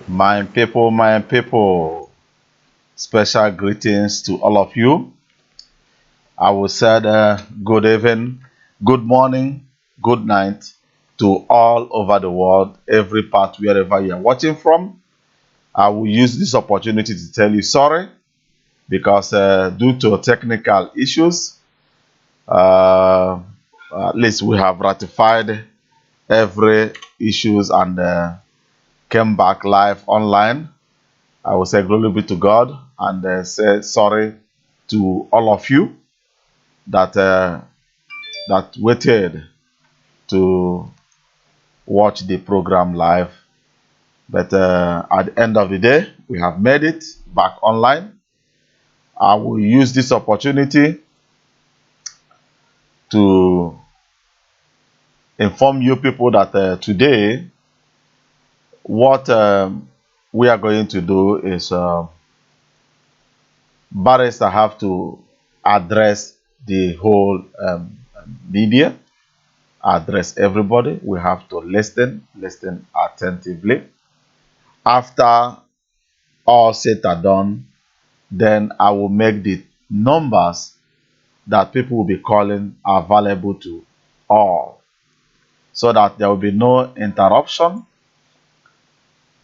My people, special greetings to all of you. I will say good evening, good morning, good night to all over the world, every part, wherever you are watching from. I will use this opportunity to tell you sorry because due to technical issues, uh, at least we have ratified every issues and came back live online. I will say glory be to God and say sorry to all of you that that waited to watch the program live. But at the end of the day, we have made it back online. I will use this opportunity to inform you people that today, what we are going to do is barrister have to address the whole media, address everybody. We have to listen attentively. After all said and done, then I will make the numbers that people will be calling available to all, so that there will be no interruption,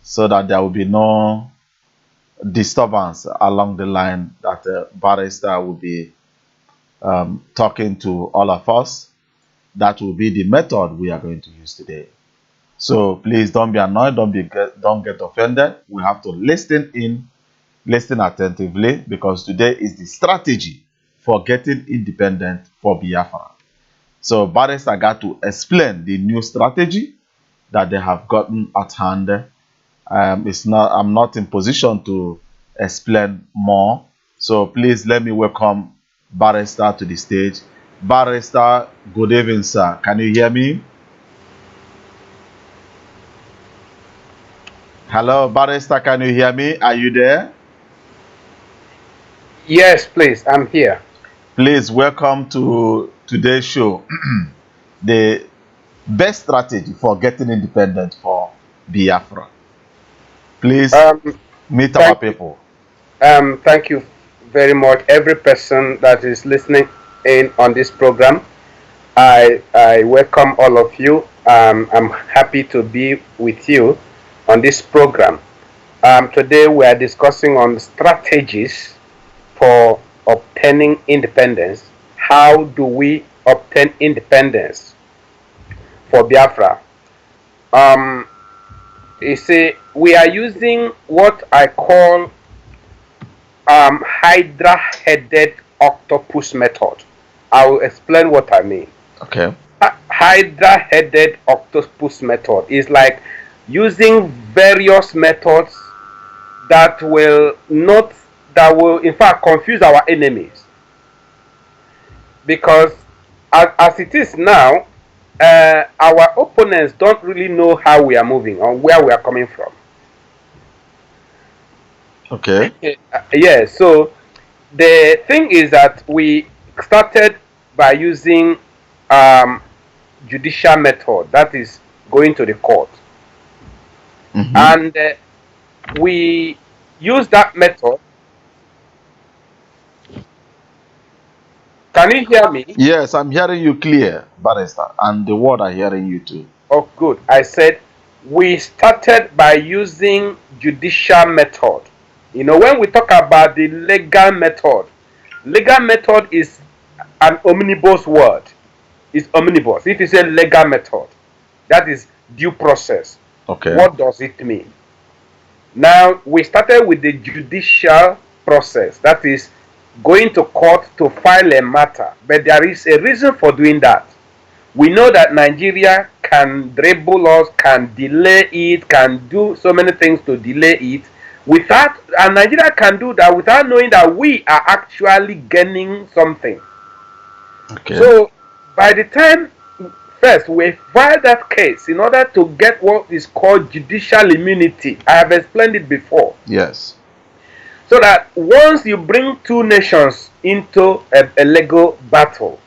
so that there will be no disturbance along the line that barrister will be talking to all of us. That will be the method we are going to use today. So please don't be annoyed, don't get offended. We have to listen attentively, because today is the strategy for getting independent for Biafra. So barrister got to explain the new strategy that they have gotten at hand. I'm not in position to explain more. So please let me welcome barrister to the stage. Barrister, good evening, sir. Can you hear me? Hello, barrister, can you hear me? Are you there? Yes, please, I'm here. Please welcome to today's show. The best strategy for getting independent for Biafra. Please meet our Thank you. people. Thank you very much, every person that is listening in on this program. I welcome all of you. I'm happy to be with you on this program. Today we are discussing on strategies for obtaining independence. How do we obtain independence for Biafra? You see, we are using what I call hydra-headed octopus method. I will explain what I mean. Okay. Hydra-headed octopus method is like using various methods that will in fact confuse our enemies, because as it is now, our opponents don't really know how we are moving or where we are coming from. Okay. Yeah, so the thing is that we started by using judicial method, that is going to the court. And we use that method. Can you hear me? Yes, I'm hearing you clear, barrister, and the world are hearing you too. Oh, good. I said we started by using judicial method. You know, when we talk about the legal method is an omnibus word. It's omnibus. If you say legal method, that is due process. Okay. What does it mean? Now, we started with the judicial process, that is going to court to file a matter, but there is a reason for doing that. We know that Nigeria can dribble us, can delay it, can do so many things to delay it, and Nigeria can do that without knowing that we are actually gaining something. Okay. So, by the time first we file that case in order to get what is called judicial immunity. I have explained it before. Yes. So that once you bring two nations into a legal battle,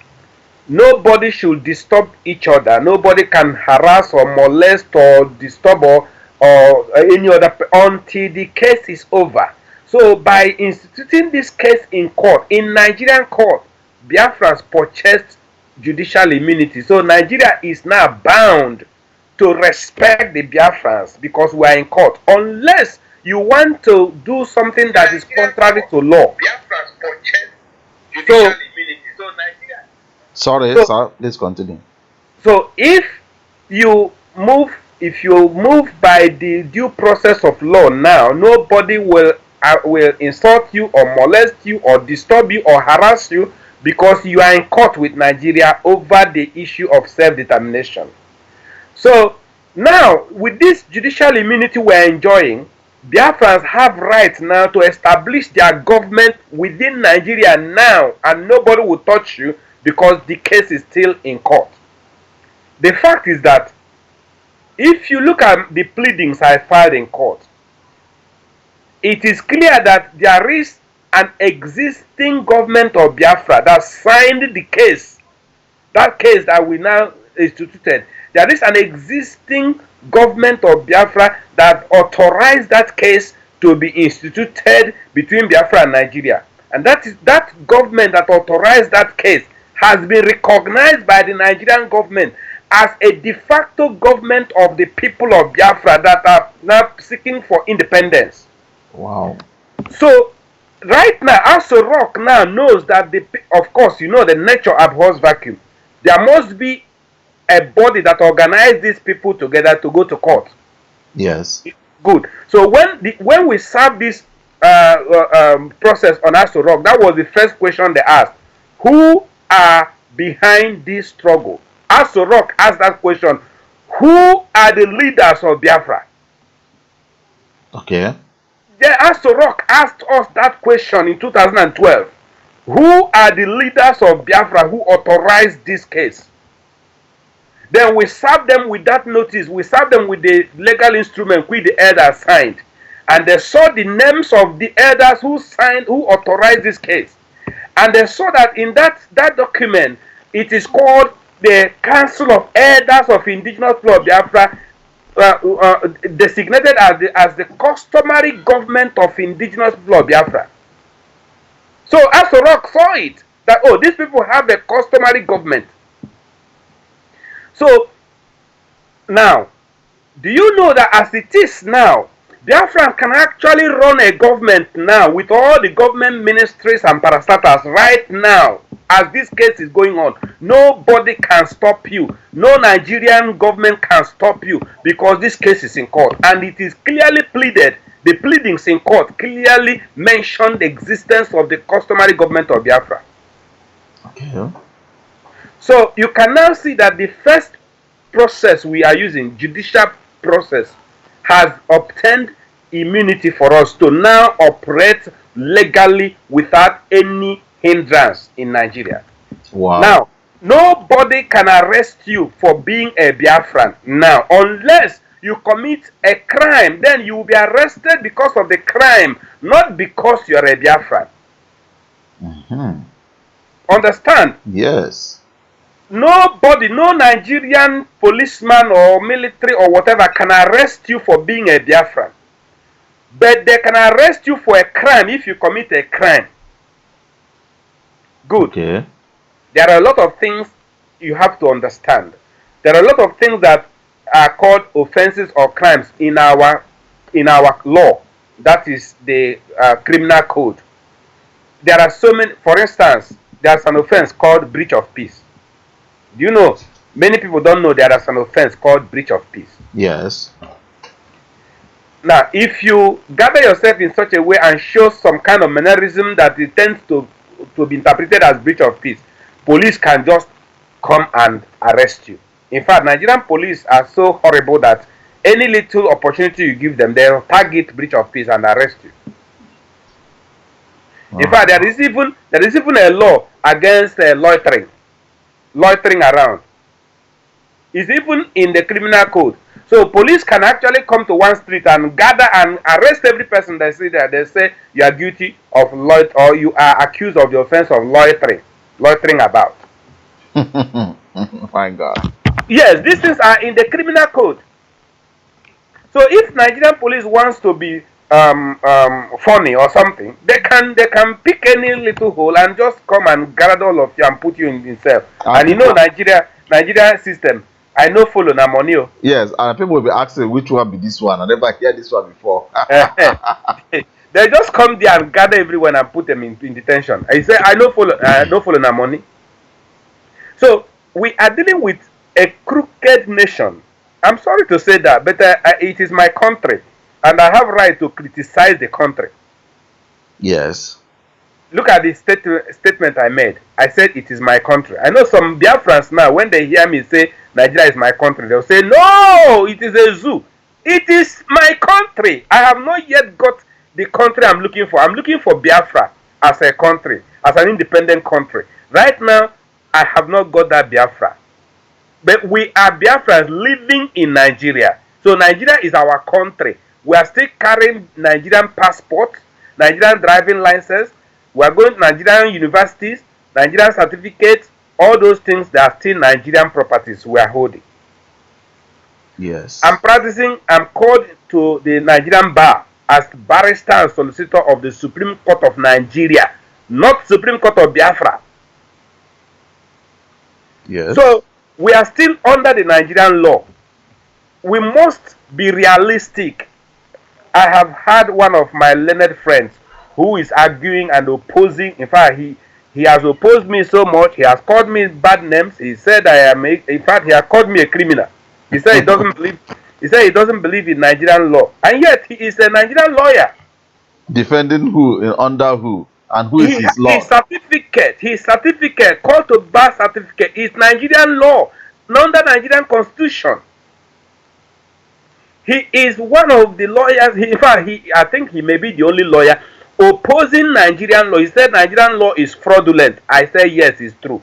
nobody should disturb each other. Nobody can harass or molest or disturb or or any other until the case is over. So by instituting this case in court, in Nigerian court, Biafrans purchased judicial immunity. So Nigeria is now bound to respect the Biafrans because we are in court. Unless you want to do something that is contrary to law. Biafrans purchased judicial immunity. So Nigeria. Sorry, sir, please continue. So if you move by the due process of law now, nobody will insult you or molest you or disturb you or harass you because you are in court with Nigeria over the issue of self-determination. So now with this judicial immunity we are enjoying, Biafrans have right now to establish their government within Nigeria now, and nobody will touch you because the case is still in court. The fact is that if you look at the pleadings I filed in court, it is clear that there is an existing government of Biafra that signed the case. That case that we now instituted. There is an existing government of Biafra that authorized that case to be instituted between Biafra and Nigeria. And that government that authorized that case has been recognized by the Nigerian government as a de facto government of the people of Biafra that are now seeking for independence. Wow. So right now, Aso Rock now knows that of course, you know, the nature abhors vacuum. There must be a body that organizes these people together to go to court. Yes. Good. So when we serve this process on Aso Rock, that was the first question they asked: who are behind this struggle? Aso Rock asked that question: who are the leaders of Biafra? Okay. Then Aso Rock asked us that question in 2012. Who are the leaders of Biafra who authorized this case? Then we served them with that notice. We served them with the legal instrument which the elders signed. And they saw the names of the elders who authorized this case. And they saw that in that document, it is called the Council of Elders of Indigenous People of Biafra, designated as the customary government of indigenous people of Biafra. So Aso Rock saw it, that, oh, these people have a customary government. So now, do you know that as it is now, Biafra can actually run a government now with all the government ministries and parastatals right now as this case is going on? Nobody can stop you. No Nigerian government can stop you because this case is in court. And it is clearly pleaded. The pleadings in court clearly mention the existence of the customary government of Biafra. Okay. So you can now see that the first process we are using, judicial process, has obtained immunity for us to now operate legally without any hindrance in Nigeria. Wow. Now, nobody can arrest you for being a Biafran now unless you commit a crime. Then you will be arrested because of the crime, not because you are a Biafran. Mm-hmm. Understand? Yes. Nobody, no Nigerian policeman or military or whatever can arrest you for being a Biafran. But they can arrest you for a crime if you commit a crime. Good. Okay. There are a lot of things you have to understand. There are a lot of things that are called offenses or crimes in our law. That is the criminal code. There are so many. For instance, there's an offense called breach of peace. Do you know? Many people don't know there is an offense called breach of peace. Yes. Now, if you gather yourself in such a way and show some kind of mannerism that it tends to be interpreted as breach of peace, police can just come and arrest you. In fact, Nigerian police are so horrible that any little opportunity you give them, they'll target breach of peace and arrest you. In fact, there is even a law against loitering around. It's even in the criminal code. So police can actually come to one street and gather and arrest every person they see there. They say you are guilty of loitering, or you are accused of the offense of loitering about. My God. Yes, these things are in the criminal code. So if Nigerian police wants to be funny or something, they can pick any little hole and just come and gather all of you and put you in cell. And you know Nigeria system, I know follow na money. Yes, and people will be asking which one be this one. I never hear this one before. They just come there and gather everyone and put them in detention. I say I don't follow na money. So we are dealing with a crooked nation. I'm sorry to say that, but it is my country, and I have right to criticize the country. Yes. Look at the statement I made. I said it is my country. I know some Biafrans now, when they hear me say Nigeria is my country, they'll say, no, it is a zoo. It is my country. I have not yet got the country I'm looking for. I'm looking for Biafra as a country, as an independent country. Right now, I have not got that Biafra. But we are Biafrans living in Nigeria. So Nigeria is our country. We are still carrying Nigerian passports, Nigerian driving license. We are going to Nigerian universities, Nigerian certificates, all those things that are still Nigerian properties we are holding. Yes. I'm called to the Nigerian bar as barrister and solicitor of the Supreme Court of Nigeria, not Supreme Court of Biafra. Yes. So we are still under the Nigerian law. We must be realistic. I have had one of my learned friends who is arguing and opposing. In fact, he has opposed me so much. He has called me bad names. He said in fact, he has called me a criminal. He said he doesn't believe. He said he doesn't believe in Nigerian law, and yet he is a Nigerian lawyer. Defending who? Under who? And who is his law? His certificate, called to bar certificate, is Nigerian law, under Nigerian constitution. He is one of the lawyers. In fact, I think he may be the only lawyer opposing Nigerian law. He said Nigerian law is fraudulent. I say yes, it's true.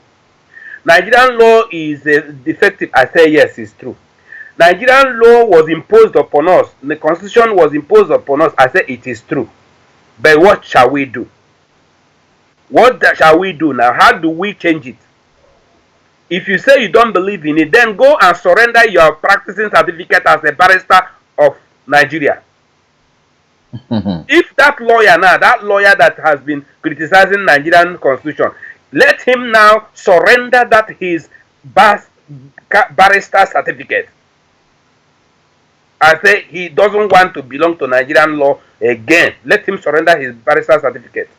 Nigerian law is defective. I say yes, it's true. Nigerian law was imposed upon us. The constitution was imposed upon us. I say it is true. But what shall we do? What shall we do now? How do we change it? If you say you don't believe in it, then go and surrender your practicing certificate as a barrister of Nigeria. If that lawyer that has been criticizing Nigerian constitution, let him now surrender that his barrister certificate. I say he doesn't want to belong to Nigerian law again. Let him surrender his barrister certificate.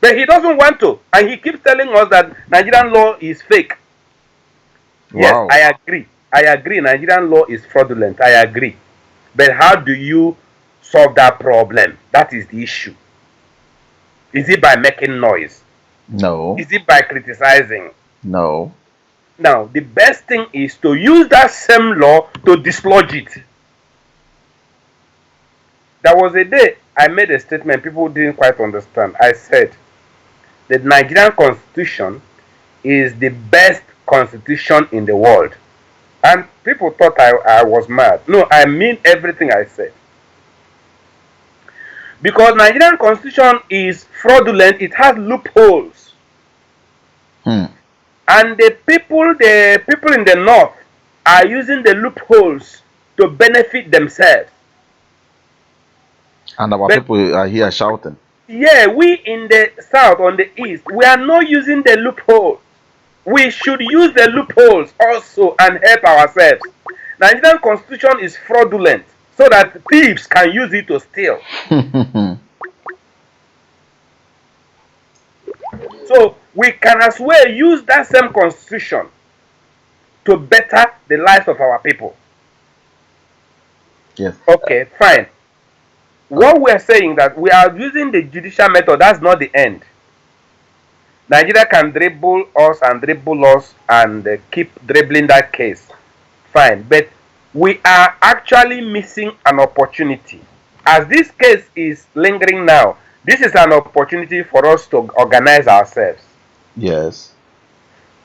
But he doesn't want to, and he keeps telling us that Nigerian law is fake. Wow. Yes, I agree. Nigerian law is fraudulent. I agree. But how do you solve that problem? That is the issue. Is it by making noise? No. Is it by criticizing? No. Now, the best thing is to use that same law to dislodge it. There was a day I made a statement people didn't quite understand. I said the Nigerian constitution is the best constitution in the world. And people thought I was mad. No, I mean everything I said. Because Nigerian constitution is fraudulent, it has loopholes. And the people in the north are using the loopholes to benefit themselves. And our people are here shouting. Yeah, we in the south, on the east, we are not using the loophole. We should use the loopholes also and help ourselves. Nigerian constitution is fraudulent so that thieves can use it to steal. So we can as well use that same constitution to better the lives of our people. Yes. Okay, fine. What we are saying that we are using the judicial method, that's not the end. Nigeria can dribble us and keep dribbling that case. Fine. But we are actually missing an opportunity. As this case is lingering now, this is an opportunity for us to organize ourselves. Yes.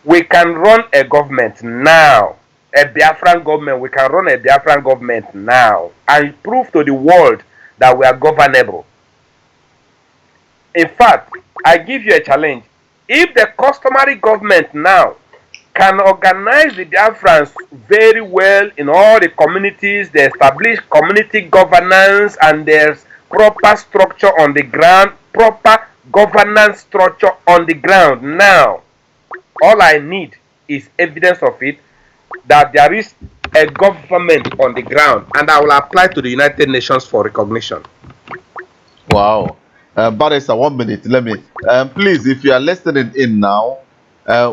We can run a government now. A Biafran government. We can run a Biafran government now and prove to the world that we are governable. In fact, I give you a challenge. If the customary government now can organize the Biafrans very well in all the communities. They establish community governance, and there's proper structure on the ground, proper governance structure on the ground. Now, all I need is evidence of it, that there is a government on the ground, and I will apply to the United Nations for recognition. Wow. Barrister, 1 minute. Let me. Please, if you are listening in now,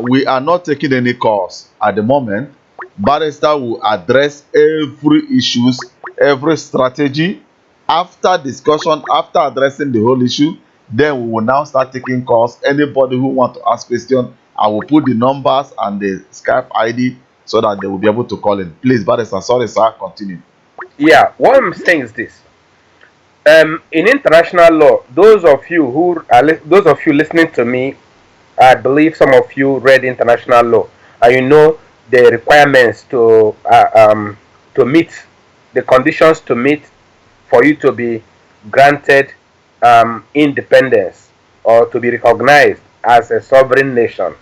we are not taking any calls at the moment. Barrister will address every issues, every strategy. After discussion, after addressing the whole issue, then we will now start taking calls. Anybody who want to ask question, I will put the numbers and the Skype ID so that they will be able to call in. Please, Barrister, sorry, sir, continue. Yeah, what I'm saying is this. In international law, those of you listening to me, I believe some of you read international law, and you know the requirements to meet, the conditions to meet for you to be granted independence or to be recognized as a sovereign nation.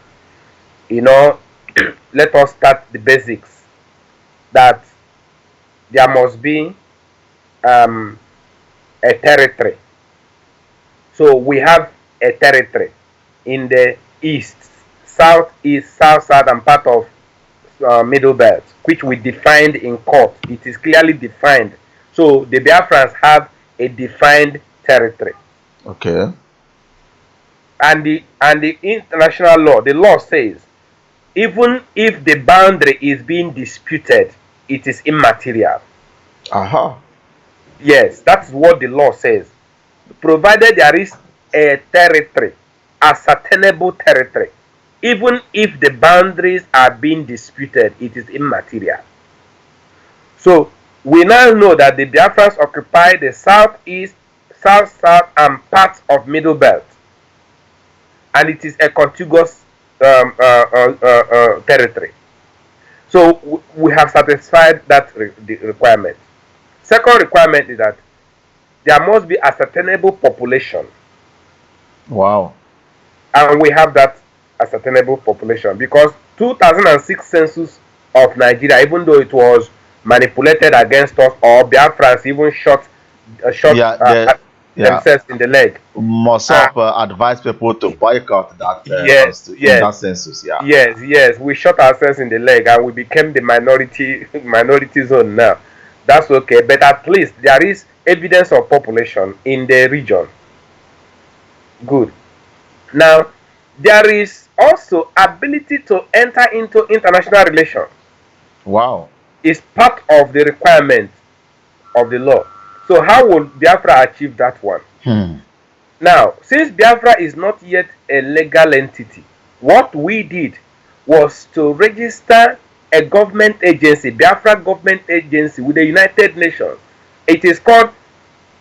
You know, let us start the basics. That there must be a territory. So we have a territory in the east, southeast, southern part of Middle Belt, which we defined in court. It is clearly defined. So the Biafrans have a defined territory. Okay. And the international law, the law says, even if the boundary is being disputed, it is immaterial. Aha. Yes, that's what the law says. Provided there is a territory, ascertainable territory, even if the boundaries are being disputed, it is immaterial. So we now know that the Biafrans occupy the southeast, south, and parts of Middle Belt, and it is a contiguous territory. So we have satisfied that the requirement. Second requirement is that there must be ascertainable population. Wow. And we have that ascertainable population because 2006 census of Nigeria, even though it was manipulated against us, or Biafrans even shot themselves in the leg. Mosop advise people to boycott that Yes, that census. Yeah. yes, we shot ourselves in the leg and we became the minority zone now. That's okay, but at least there is evidence of population in the region. Good. Now, there is also ability to enter into international relations. Wow. It's part of the requirement of the law. So how will Biafra achieve that one? Now, since Biafra is not yet a legal entity, what we did was to register a government agency, Biafra government agency, with the United Nations. It is called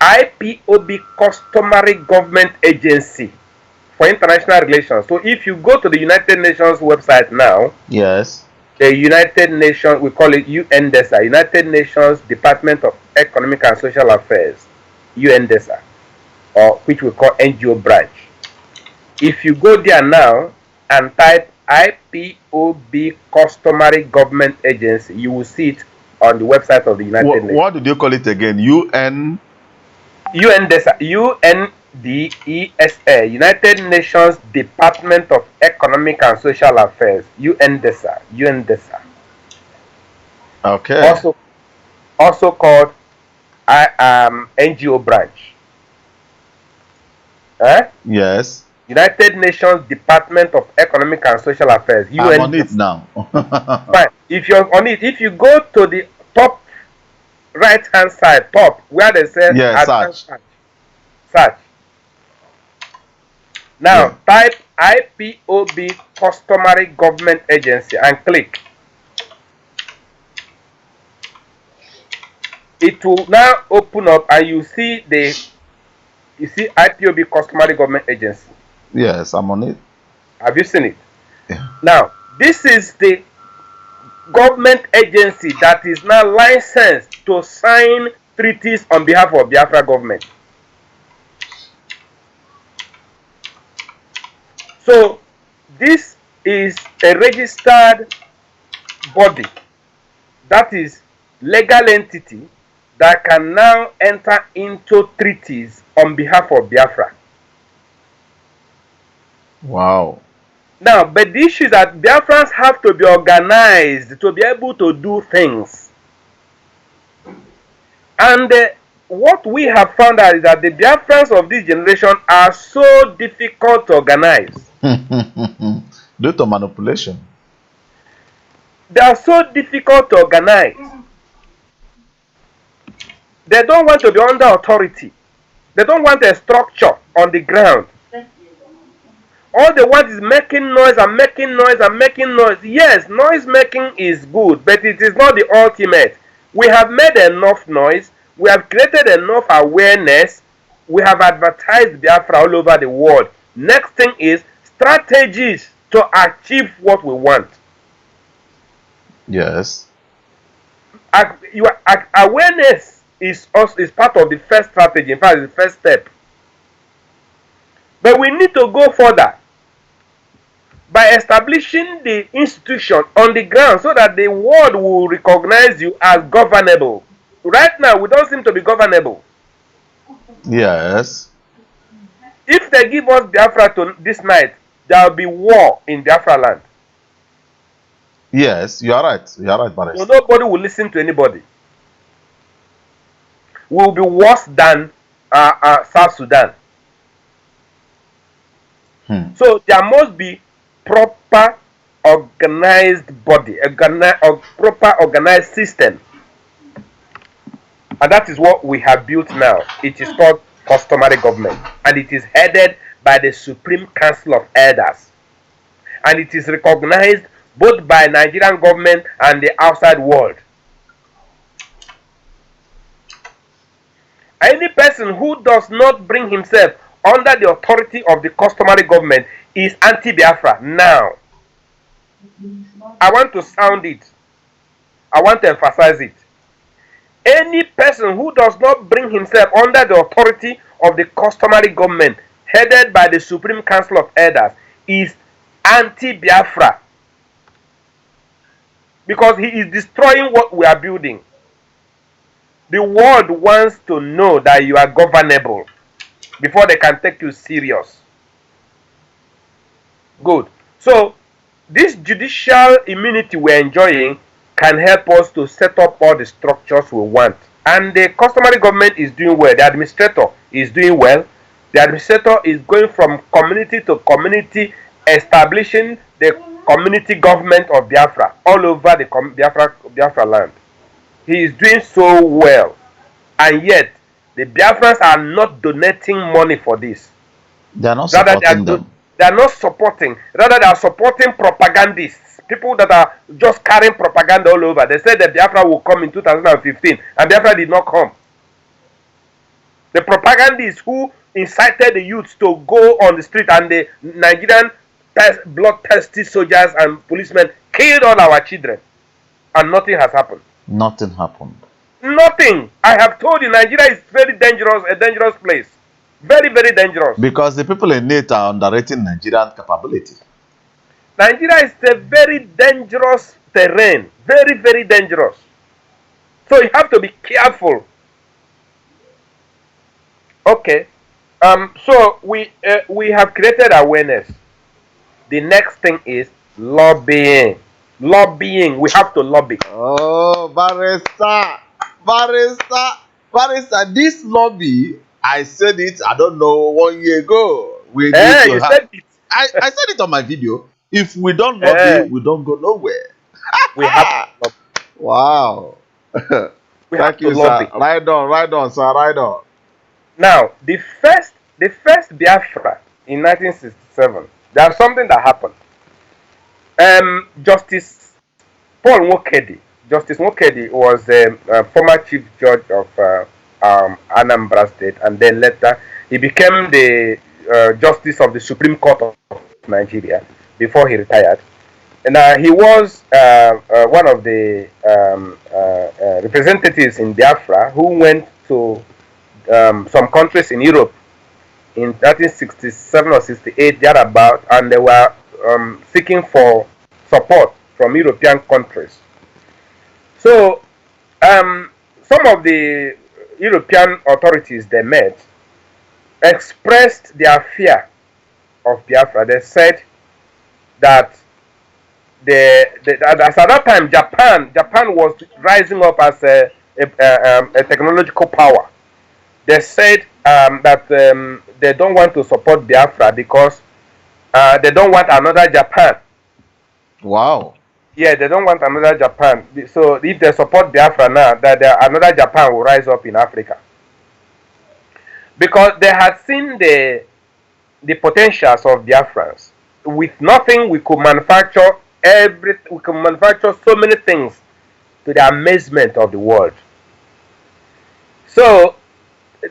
IPOB Customary Government Agency for International Relations. So if you go to the United Nations website now, yes, the United Nations, we call it UNDESA, United Nations Department of Economic and Social Affairs, UNDESA, or which we call NGO branch. If you go there now and type IPOB Customary Government Agency, you will see it on the website of the United Nations. What did you call it again? UNDESA, UNDESA, United Nations Department of Economic and Social Affairs, UNDESA. Okay. Also called NGO branch. Yes. United Nations Department of Economic and Social Affairs. I'm on it now. Fine. If you're on it, if you go to the top right hand side, top where they say search. Now type IPOB Customary Government Agency and click. It will now open up and you see IPOB Customary Government Agency. Yes, I'm on it. Have you seen it? Yeah. Now, this is the government agency that is now licensed to sign treaties on behalf of Biafra government. So, this is a registered body, that is legal entity, that can now enter into treaties on behalf of Biafra. Wow. Now, but the issue is that Biafrans have to be organized to be able to do things. And what we have found out is that the Biafrans of this generation are so difficult to organize. Due to manipulation. They are so difficult to organize. They don't want to be under authority. They don't want a structure on the ground. All they want is making noise and making noise and making noise. Yes, noise making is good, but it is not the ultimate. We have made enough noise. We have created enough awareness. We have advertised Biafra all over the world. Next thing is strategies to achieve what we want. Yes. Awareness is part of the first strategy. In fact, it's the first step. But we need to go further by establishing the institution on the ground so that the world will recognize you as governable. Right now, we don't seem to be governable. Yes. If they give us Biafra this night, there will be war in Biafra land. Yes, you are right. You are right, Barrister. So nobody will listen to anybody. We will be worse than South Sudan. So there must be proper organized body, a proper organized system. And that is what we have built now. It is called customary government. And it is headed by the Supreme Council of Elders. And it is recognized both by Nigerian government and the outside world. Any person who does not bring himself under the authority of the customary government is anti-Biafra now. I want to sound it. I want to emphasize it. Any person who does not bring himself under the authority of the customary government headed by the Supreme Council of Elders is anti-Biafra. Because he is destroying what we are building. The world wants to know that you are governable before they can take you serious. Good. So, this judicial immunity we're enjoying can help us to set up all the structures we want. And the customary government is doing well. The administrator is doing well. The administrator is going from community to community, establishing the community government of Biafra all over the Biafra land. He is doing so well. And yet, the Biafrans are not donating money for this. They are not supporting them. They are not supporting. Rather, they are supporting propagandists. People that are just carrying propaganda all over. They said that Biafra will come in 2015, and Biafra did not come. The propagandists who incited the youths to go on the street, and the Nigerian bloodthirsty soldiers and policemen killed all our children, and nothing has happened. Nothing happened. Nothing. I have told you, Nigeria is very dangerous, a dangerous place. Very, very dangerous. Because the people in it are underrating Nigerian capability. Nigeria is a very dangerous terrain. Very, very dangerous. So you have to be careful. Okay. So we have created awareness. The next thing is lobbying. Lobbying. We have to lobby. Oh, Barrister. This lobby, I said it, I don't know, 1 year ago. You said it. I said it on my video. If we don't lobby, we don't go nowhere. We have to lobby. Wow. Thank you, sir. Right on, sir. Right on. Now, the first Biafra in 1967, there's something that happened. Justice Paul Nwokedi. Justice Nwokedi was a former chief judge of Anambra State, and then later he became the justice of the Supreme Court of Nigeria before he retired. And he was one of the representatives in Biafra who went to some countries in Europe in 1967 or 68, thereabout, and they were seeking for support from European countries. So some of the European authorities they met expressed their fear of Biafra. They said that as at that time Japan was rising up as a technological power. They said that they don't want to support Biafra because they don't want another Japan. Wow. Yeah, they don't want another Japan. So if they support Biafra now, that another Japan will rise up in Africa, because they had seen the potentials of Biafrans. With nothing, we could manufacture we could manufacture so many things to the amazement of the world. So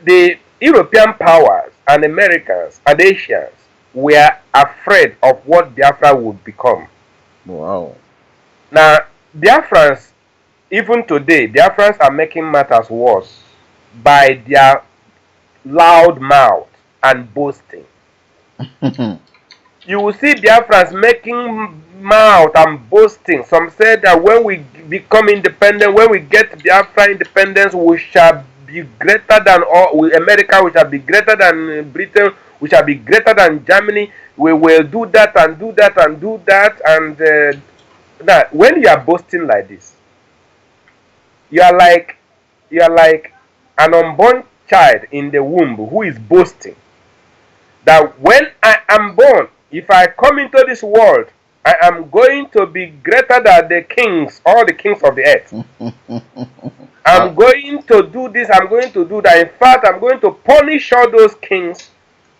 the European powers and Americans and Asians were afraid of what Biafra would become. Wow. Now, Biafrans, even today, Biafrans are making matters worse by their loud mouth and boasting. You will see Biafrans making mouth and boasting. Some say that when we become independent, when we get Biafra independence, we shall be greater than all. America, we shall be greater than Britain, we shall be greater than Germany. We will do that and do that and do that. And now, when you are boasting like this, you are like an unborn child in the womb who is boasting that when I am born, if I come into this world, I am going to be greater than the kings, all the kings of the earth. I'm going to do this, I'm going to do that. In fact, I'm going to punish all those kings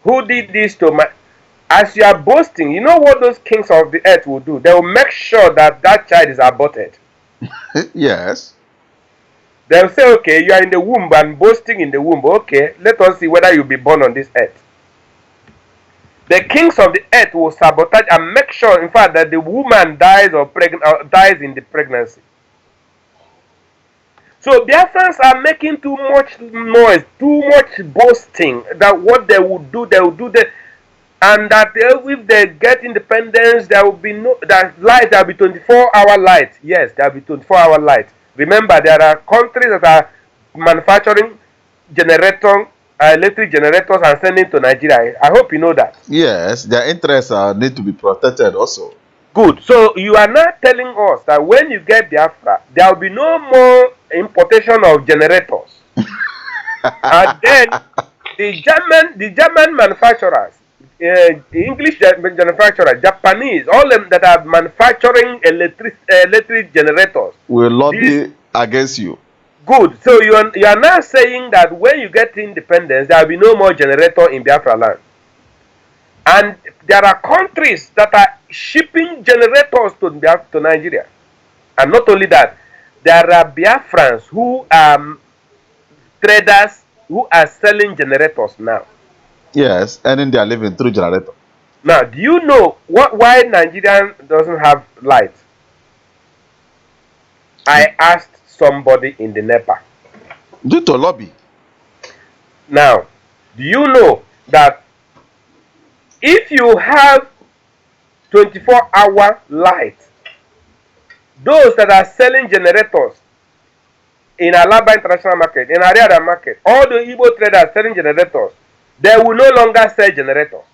who did this to my. As you are boasting, you know what those kings of the earth will do? They will make sure that that child is aborted. Yes. They'll say, okay, you are in the womb and boasting in the womb. Okay, let us see whether you'll be born on this earth. The kings of the earth will sabotage and make sure, in fact, that the woman dies or dies in the pregnancy. So Biafrans are making too much noise, too much boasting that what they will do that, and that if they get independence, there will be no that light. There will be 24-hour light. Yes, there will be 24-hour light. Remember, there are countries that are manufacturing electric generators and sending to Nigeria. I hope you know that. Yes, their interests need to be protected also. Good. So you are now telling us that when you get Biafra, there will be no more importation of generators. And then the German manufacturers, English manufacturers, Japanese, all them that are manufacturing electric generators will lobby against you. Good. So you are now saying that when you get independence, there will be no more generator in Biafra land. And there are countries that are shipping generators to Nigeria. And not only that, there are Biafrans who are traders who are selling generators now. Yes, earning their living through generator. Now, do you know why Nigerian doesn't have light? I asked somebody in the NEPA. Due to lobby. Now, do you know that if you have 24-hour light, those that are selling generators in Alaba International Market, in Ariada Market, all the Igbo traders selling generators, they will no longer sell generators.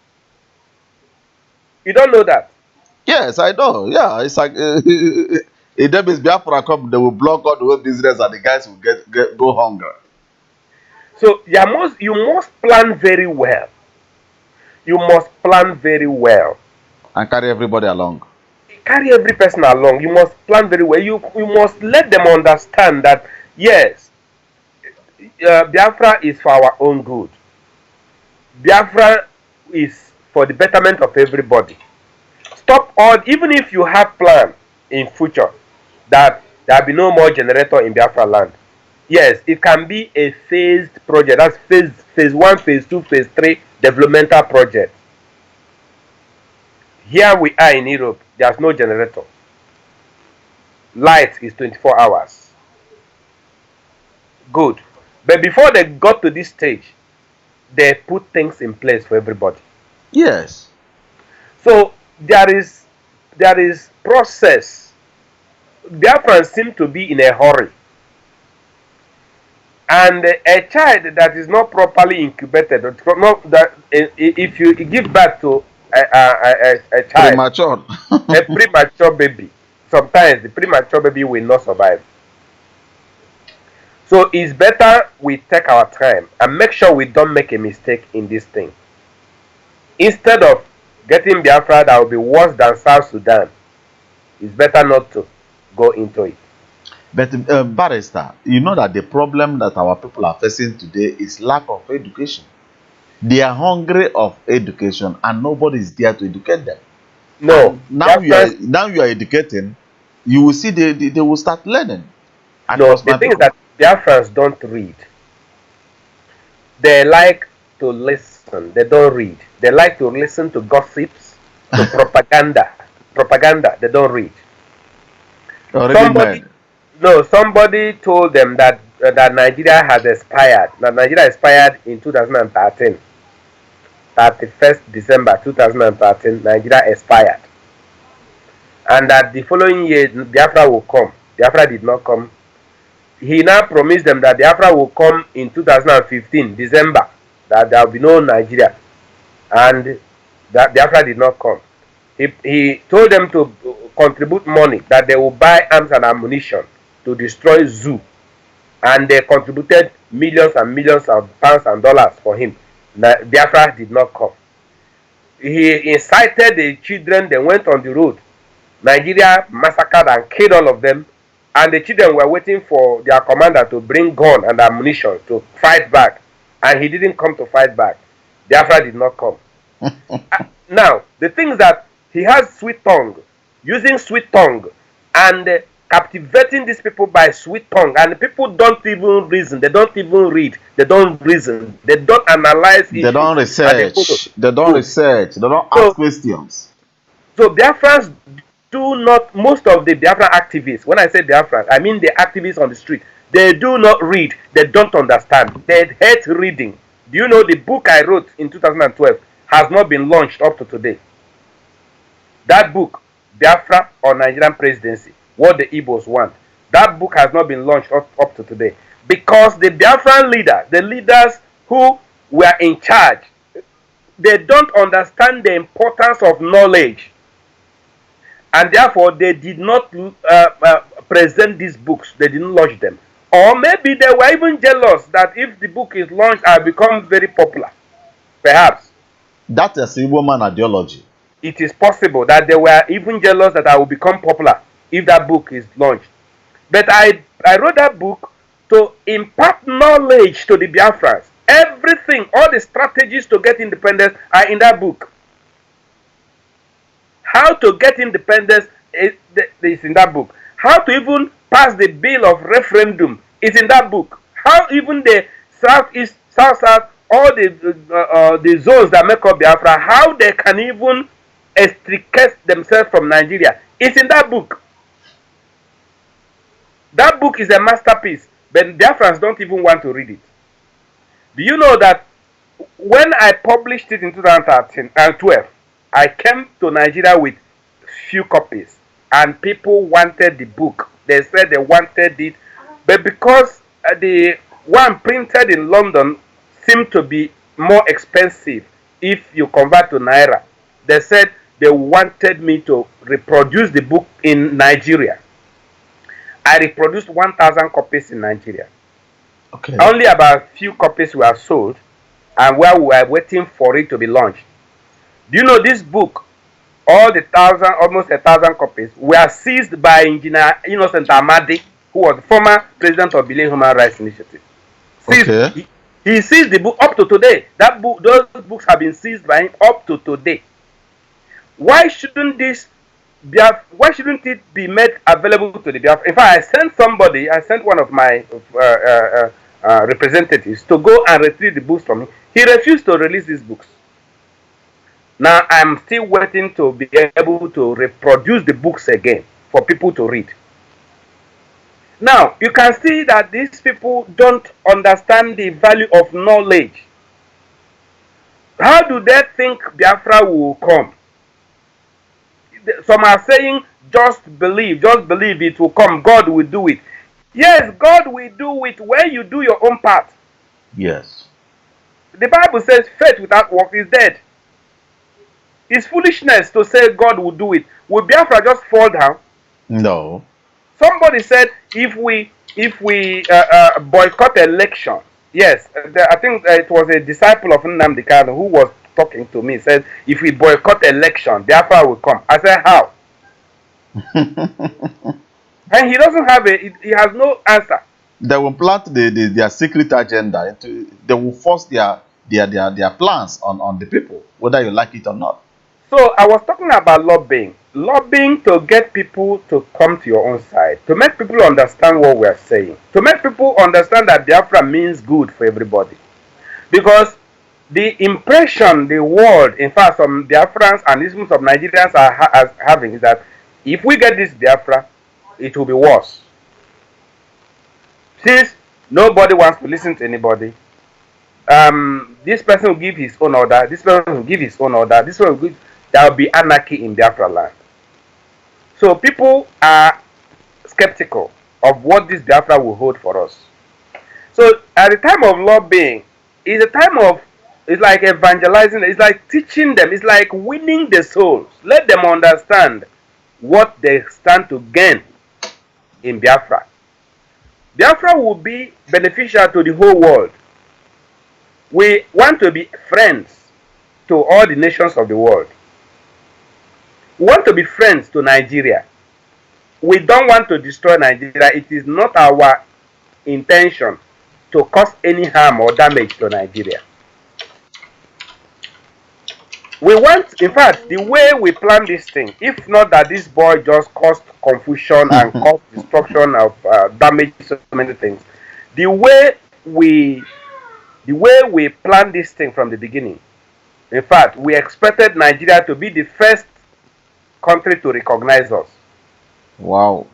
You don't know that? Yes, I know. Yeah, it's like if them is Biafra come, they will block all the whole business and the guys will go hungry. So you must plan very well. You must plan very well. And carry everybody along. Carry every person along. You must plan very well. You must let them understand that, yes, Biafra is for our own good. Biafra is for the betterment of everybody. Stop even if you have plan in future that there will be no more generator in Biafra land. Yes, it can be a phased project. That's phase 1, phase 2, phase 3 developmental project. Here we are in Europe, there's no generator. Light is 24 hours. Good. But before they got to this stage, they put things in place for everybody. Yes. So there is process. Biafrans seem to be in a hurry, and a child that is not properly incubated, if you give birth to a child, Premature. a premature baby, sometimes the premature baby will not survive. So it's better we take our time and make sure we don't make a mistake in this thing. Instead of getting Biafra that will be worse than South Sudan, it's better not to go into it. But barrister, you know that the problem that our people are facing today is lack of education. They are hungry of education, and nobody is there to educate them. No, And Biafrans, now you are educating, you will see they will start learning. And no, because the my thing is people, that Biafrans don't read. They like to listen. They don't read. They like to listen to gossips, to propaganda. Propaganda. They don't read. already Somebody, mad. no, somebody told them that Nigeria has expired. That Nigeria expired in 2013. 31st December 2013, Nigeria expired. And that the following year, Biafra will come. Biafra did not come. He now promised them that Biafra will come in 2015, December, that there will be no Nigeria. And that Biafra did not come. He told them to contribute money, that they will buy arms and ammunition to destroy zoo. And they contributed millions and millions of pounds and dollars for him. Biafra did not come. He incited the children, they went on the road. Nigeria massacred and killed all of them, and the children were waiting for their commander to bring gun and ammunition to fight back, and he didn't come to fight back. Biafra did not come. Now, the thing is that he has sweet tongue, using sweet tongue, and captivating these people by sweet tongue, and people don't even reason, they don't even read, they don't reason, they don't analyze They issues, don't and they follow. research. They don't So, research. They don't ask so, questions. so Biafrans do not, most of the Biafra activists, when I say Biafrans, I mean the activists on the street, they do not read, they don't understand, they hate reading. Do you know the book I wrote in 2012 has not been launched up to today? That book, Biafra or Nigerian Presidency, what the Igbos want, that book has not been launched up to today because the Biafran leader, the leaders who were in charge, they don't understand the importance of knowledge, and therefore they did not present these books, they didn't launch them. Or maybe they were even jealous that if the book is launched and become very popular, perhaps. That is a woman ideology. It is possible that they were even jealous that I will become popular if that book is launched. But I wrote that book to impart knowledge to the Biafrans. Everything, all the strategies to get independence are in that book. How to get independence is in that book. How to even pass the bill of referendum is in that book. How even the southeast, south, all the zones that make up Biafra, how they can even extricate themselves from Nigeria is in that book. That book is a masterpiece, but Biafrans don't even want to read it. Do you know that when I published it in 2013 and 12, I came to Nigeria with few copies, and people wanted the book. They said they wanted it, but because the one printed in London seemed to be more expensive if you convert to Naira, they said they wanted me to reproduce the book in Nigeria. I reproduced 1,000 copies in Nigeria. Okay. Only about few copies were sold, and while we were waiting for it to be launched. Do you know this book? All the almost 1,000 copies were seized by Engineer Innocent Amadi, who was the former president of Believe Human Rights Initiative. Okay. He seized the book up to today. Those books have been seized by him up to today. Why shouldn't it be made available to the Biafra? In fact, I sent one of my representatives to go and retrieve the books from him. He refused to release these books. Now I'm still waiting to be able to reproduce the books again for people to read. Now you can see that these people don't understand the value of knowledge. How do they think Biafra will come? some are saying, just believe it will come, God will do it. Yes, God will do it when you do your own part. Yes. The Bible says faith without work is dead. It's foolishness to say God will do it. Will Biafra just fall down? No. Somebody said if we boycott election, yes, I think it was a disciple of Nnamdi Kanu who was talking to me. Said if we boycott election, Biafra will come. I said how? And he doesn't have he has no answer. They will plant their secret agenda into. They will force their plans on the people, whether you like it or not. So I was talking about lobbying to get people to come to your own side, to make people understand what we are saying, to make people understand that Biafra means good for everybody. Because the impression the world, in fact, some Biafrans and even some Nigerians are having is that if we get this Biafra, it will be worse. Since nobody wants to listen to anybody, this person will give his own order, this person will give his own order, this one will give, there will be anarchy in Biafra land. So people are skeptical of what this Biafra will hold for us. So at the time of lobbying, it's a time of, it's like evangelizing, it's like teaching them, it's like winning the souls. Let them understand what they stand to gain in Biafra. Biafra will be beneficial to the whole world. We want to be friends to all the nations of the world. We want to be friends to Nigeria. We don't want to destroy Nigeria. It is not our intention to cause any harm or damage to Nigeria. We want, in fact, the way we plan this thing, if not that this boy just caused confusion and caused destruction of damage, so many things, the way we plan this thing from the beginning, in fact, we expected Nigeria to be the first country to recognize us. Wow.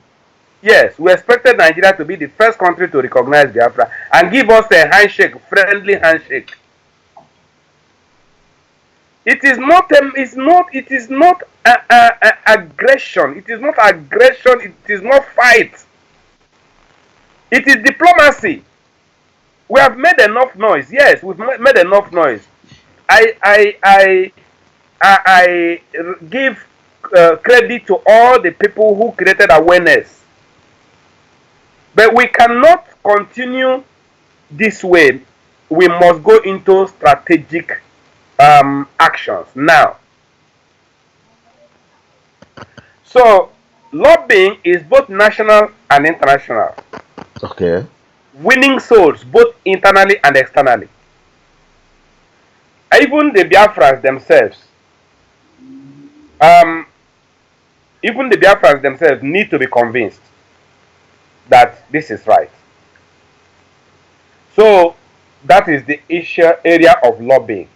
Yes, we expected Nigeria to be the first country to recognize Biafra and give us a handshake, friendly handshake. It is not aggression. It is not aggression. It is not fight. It is diplomacy. We have made enough noise. Yes, we've made enough noise. I give credit to all the people who created awareness. But we cannot continue this way. We must go into strategic actions now. So lobbying is both national and international. Okay. Winning souls both internally and externally. Even the Biafrans themselves, need to be convinced that this is right. So that is the area of lobbying.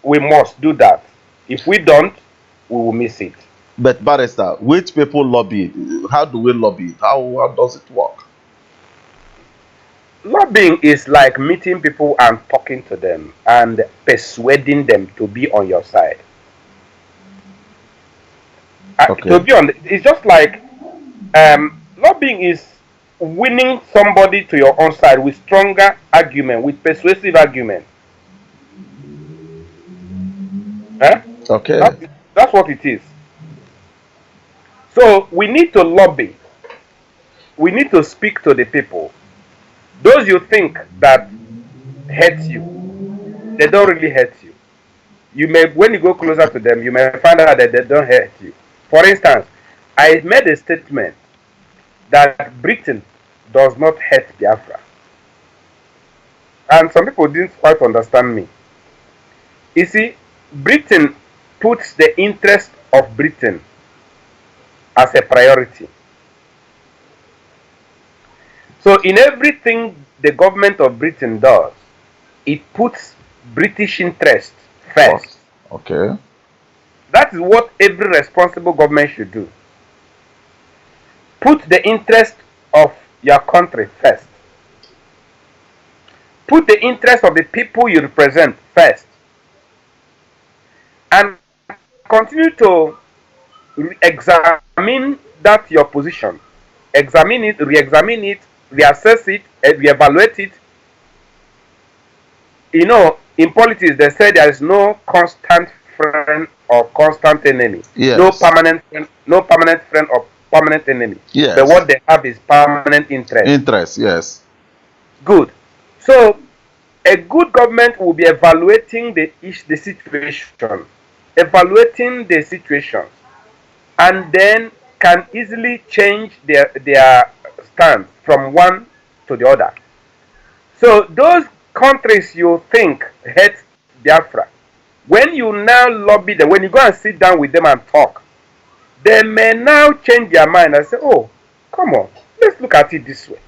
We must do that. If we don't, we will miss it. But Barrister, which people lobby it? How do we lobby it? How does it work? Lobbying is like meeting people and talking to them and persuading them to be on your side. Okay. It's just like lobbying is winning somebody to your own side with stronger argument, with persuasive argument. Huh? Okay. That's what it is. So we need to lobby. We need to speak to the people. Those you think that hurt you, they don't really hurt you. You may, when you go closer to them, you may find out that they don't hurt you. For instance, I made a statement that Britain does not hurt Biafra. And some people didn't quite understand me. You see, Britain puts the interest of Britain as a priority. So in everything the government of Britain does, it puts British interest first. Okay. That is what every responsible government should do. Put the interest of your country first. Put the interest of the people you represent first. And continue to examine that your position, examine it, re-examine it, reassess it, re-evaluate it. You know, in politics, they say there is no constant friend or constant enemy. No Yes. permanent friend, no permanent friend or permanent enemy. But Yes. what they have is permanent interest. Interest. Yes. Good. So a good government will be evaluating the situation, evaluating the situation, and then can easily change their stand from one to the other. So those countries you think hate Biafra, when you now lobby them, when you go and sit down with them and talk, they may now change their mind and say, oh, come on, let's look at it this way.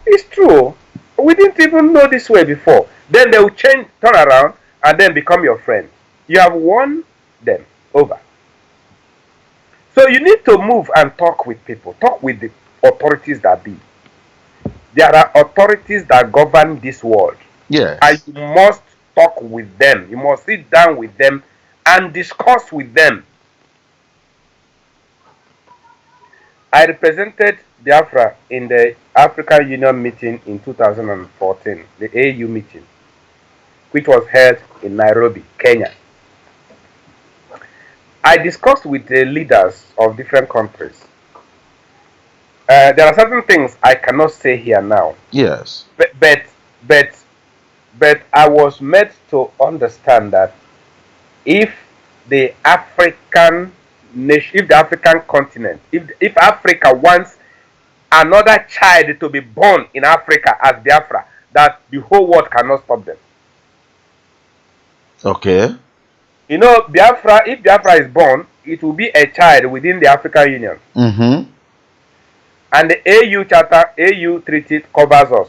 It's true. We didn't even know this way before. Then they will change, turn around, and then become your friend. You have won them over. So you need to move and talk with people. Talk with the authorities that be. There are authorities that govern this world. And Yes. you must talk with them. You must sit down with them and discuss with them. I represented Biafra in the African Union meeting in 2014, the AU meeting, which was held in Nairobi, Kenya. I discussed with the leaders of different countries. There are certain things I cannot say here now, Yes. but I was made to understand that if the African nation, if the African continent, if Africa wants another child to be born in Africa as Biafra, that the whole world cannot stop them. Okay. You know, Biafra, if Biafra is born, it will be a child within the African Union. Mm-hmm. And the AU Charter, AU Treaty covers us.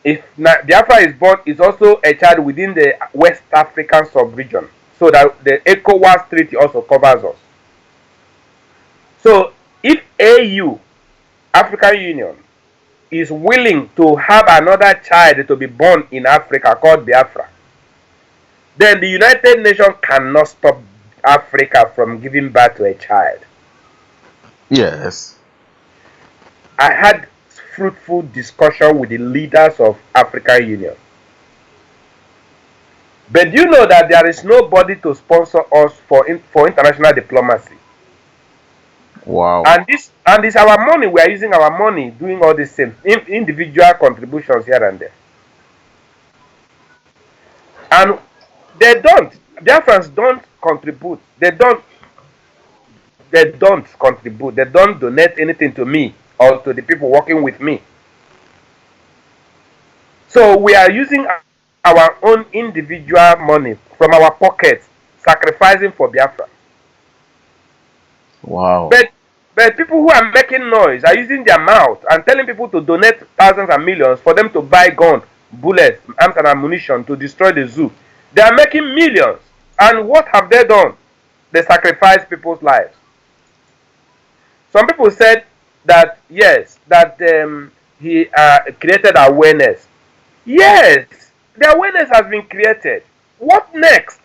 If Biafra is born, it's also a child within the West African sub-region. So that the ECOWAS Treaty also covers us. So if AU, African Union, is willing to have another child to be born in Africa called Biafra, then the United Nations cannot stop Africa from giving birth to a child. Yes. I had fruitful discussion with the leaders of African Union. But you know that there is nobody to sponsor us for international diplomacy. Wow. And this our money. We are using our money doing all this same individual contributions here and there. And they don't. Biafrans don't contribute. They don't contribute. They don't donate anything to me or to the people working with me. So we are using our own individual money from our pockets, sacrificing for Biafra. Wow. But people who are making noise are using their mouth and telling people to donate thousands and millions for them to buy guns, bullets, arms and ammunition to destroy the zoo. They are making millions. And what have they done? They sacrifice people's lives. Some people said that, yes, that he created awareness. Yes, the awareness has been created. What next?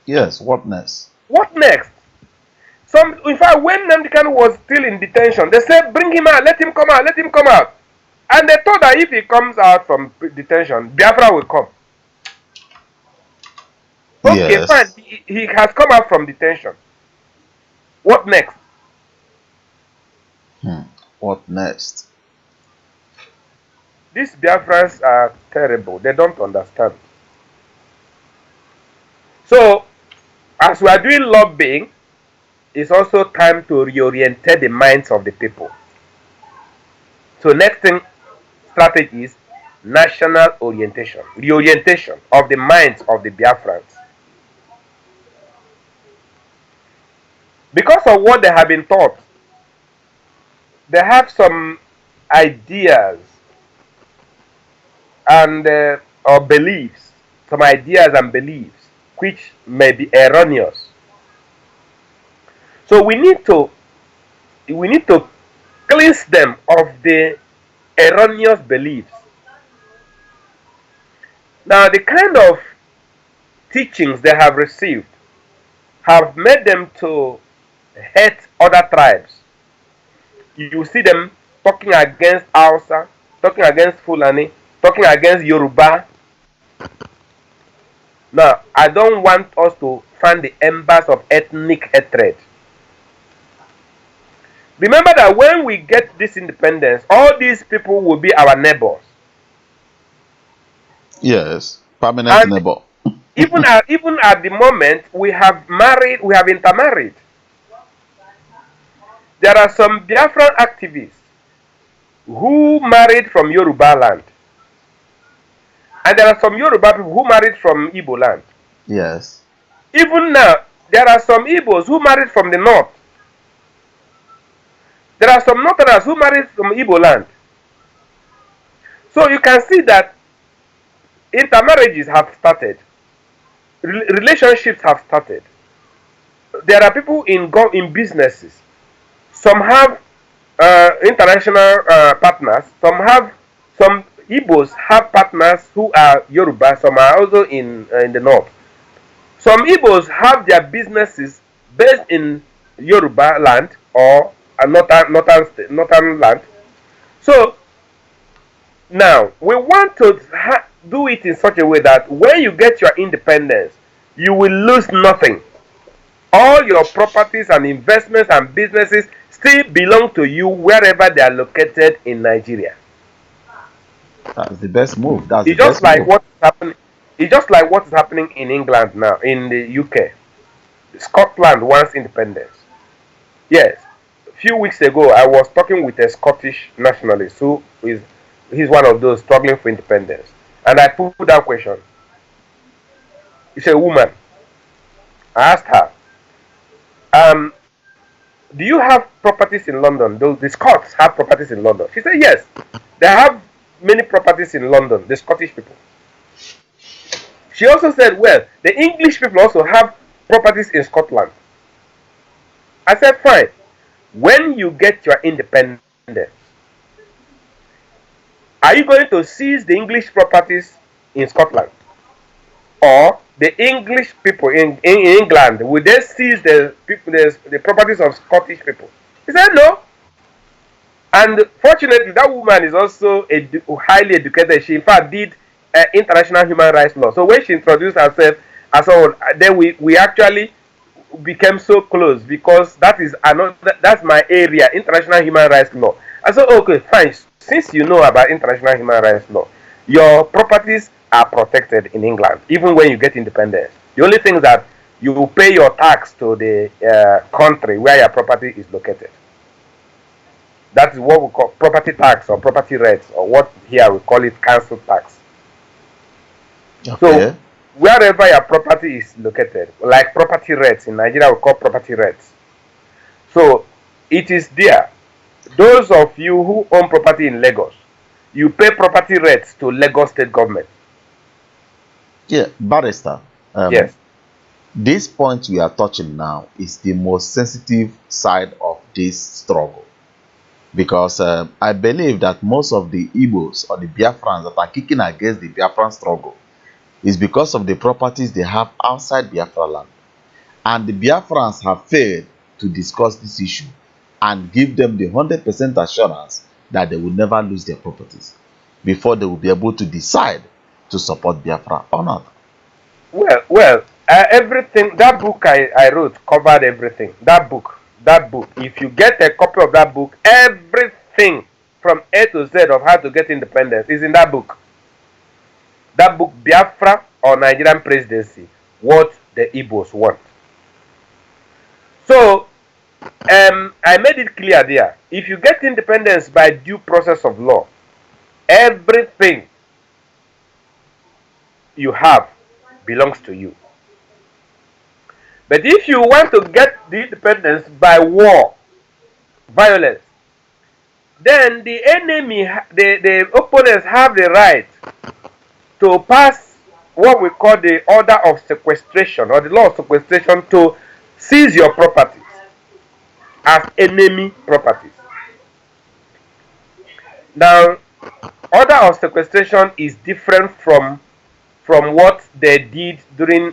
Yes. What next? What next? In fact, when Nnamdi Kanu was still in detention, they said, bring him out, let him come out, let him come out. And they thought that if he comes out from detention, Biafra will come. Okay, Yes. fine. He has come out from detention. What next? What next? These Biafrans are terrible. They don't understand. So, as we are doing lobbying, it's also time to reorientate the minds of the people. So, next thing, strategy is national orientation, reorientation of the minds of the Biafrans. Because of what they have been taught, they have some ideas and or beliefs, some ideas and beliefs which may be erroneous. So we need to cleanse them of the erroneous beliefs. Now, the kind of teachings they have received have made them to hate other tribes. You see them talking against Hausa, talking against Fulani, talking against Yoruba. Now, I don't want us to fan the embers of ethnic hatred. Remember that when we get this independence, all these people will be our neighbors. Yes, permanent And neighbor. even at the moment, we have intermarried. There are some Biafran activists who married from Yoruba land. And there are some Yoruba people who married from Igbo land. Yes. Even now, there are some Igbos who married from the north. There are some Northerners who married from Igbo land. So you can see that intermarriages have started. Relationships have started. There are people in businesses. Some have international partners. Some Igbos have partners who are Yoruba. Some are also in the north. Some Igbos have their businesses based in Yoruba land or northern land. So now we want to do it in such a way that when you get your independence, you will lose nothing. All your properties and investments and businesses still belong to you wherever they are located in Nigeria. That's the best move. That's the It's just best like move. what is happening. It's just like what is happening in England now, in the UK. Scotland wants independence. Yes. A few weeks ago, I was talking with a Scottish nationalist he's one of those struggling for independence. And I put that question. It's a woman. I asked her, um, do you have properties in London? The Scots have properties in London. She said, yes. They have many properties in London, the Scottish people. She also said, well, the English people also have properties in Scotland. I said, fine. When you get your independence, are you going to seize the English properties in Scotland? Or the English people in England, will they seize the properties of Scottish people? He said, no. And fortunately, that woman is also highly educated. She, in fact, did international human rights law. So when she introduced herself as well, then we actually became so close because that's my area, international human rights law. I said, okay, fine. Since you know about international human rights law, your properties are protected in England, even when you get independence. The only thing is that you will pay your tax to the country where your property is located. That is what we call property tax or property rates, or what here we call it council tax. So Okay. wherever your property is located, like property rates in Nigeria, we call property rates. So it is there. Those of you who own property in Lagos, you pay property rates to Lagos state government. Yeah, barrister. Yes. This point we are touching now is the most sensitive side of this struggle, because I believe that most of the Igbos or the Biafrans that are kicking against the Biafran struggle is because of the properties they have outside Biafra land. And the Biafrans have failed to discuss this issue and give them the 100% assurance that they will never lose their properties before they will be able to decide to support Biafra or not. Well, everything, that book I wrote covered everything. That book. If you get a copy of that book, everything from A to Z of how to get independence is in that book. That book, Biafra or Nigerian Presidency, what the Igbos want. So, I made it clear there. If you get independence by due process of law, everything you have belongs to you. But if you want to get the independence by war, violence, then the enemy, the opponents have the right to pass what we call the order of sequestration or the law of sequestration to seize your properties as enemy properties. Now, order of sequestration is different from what they did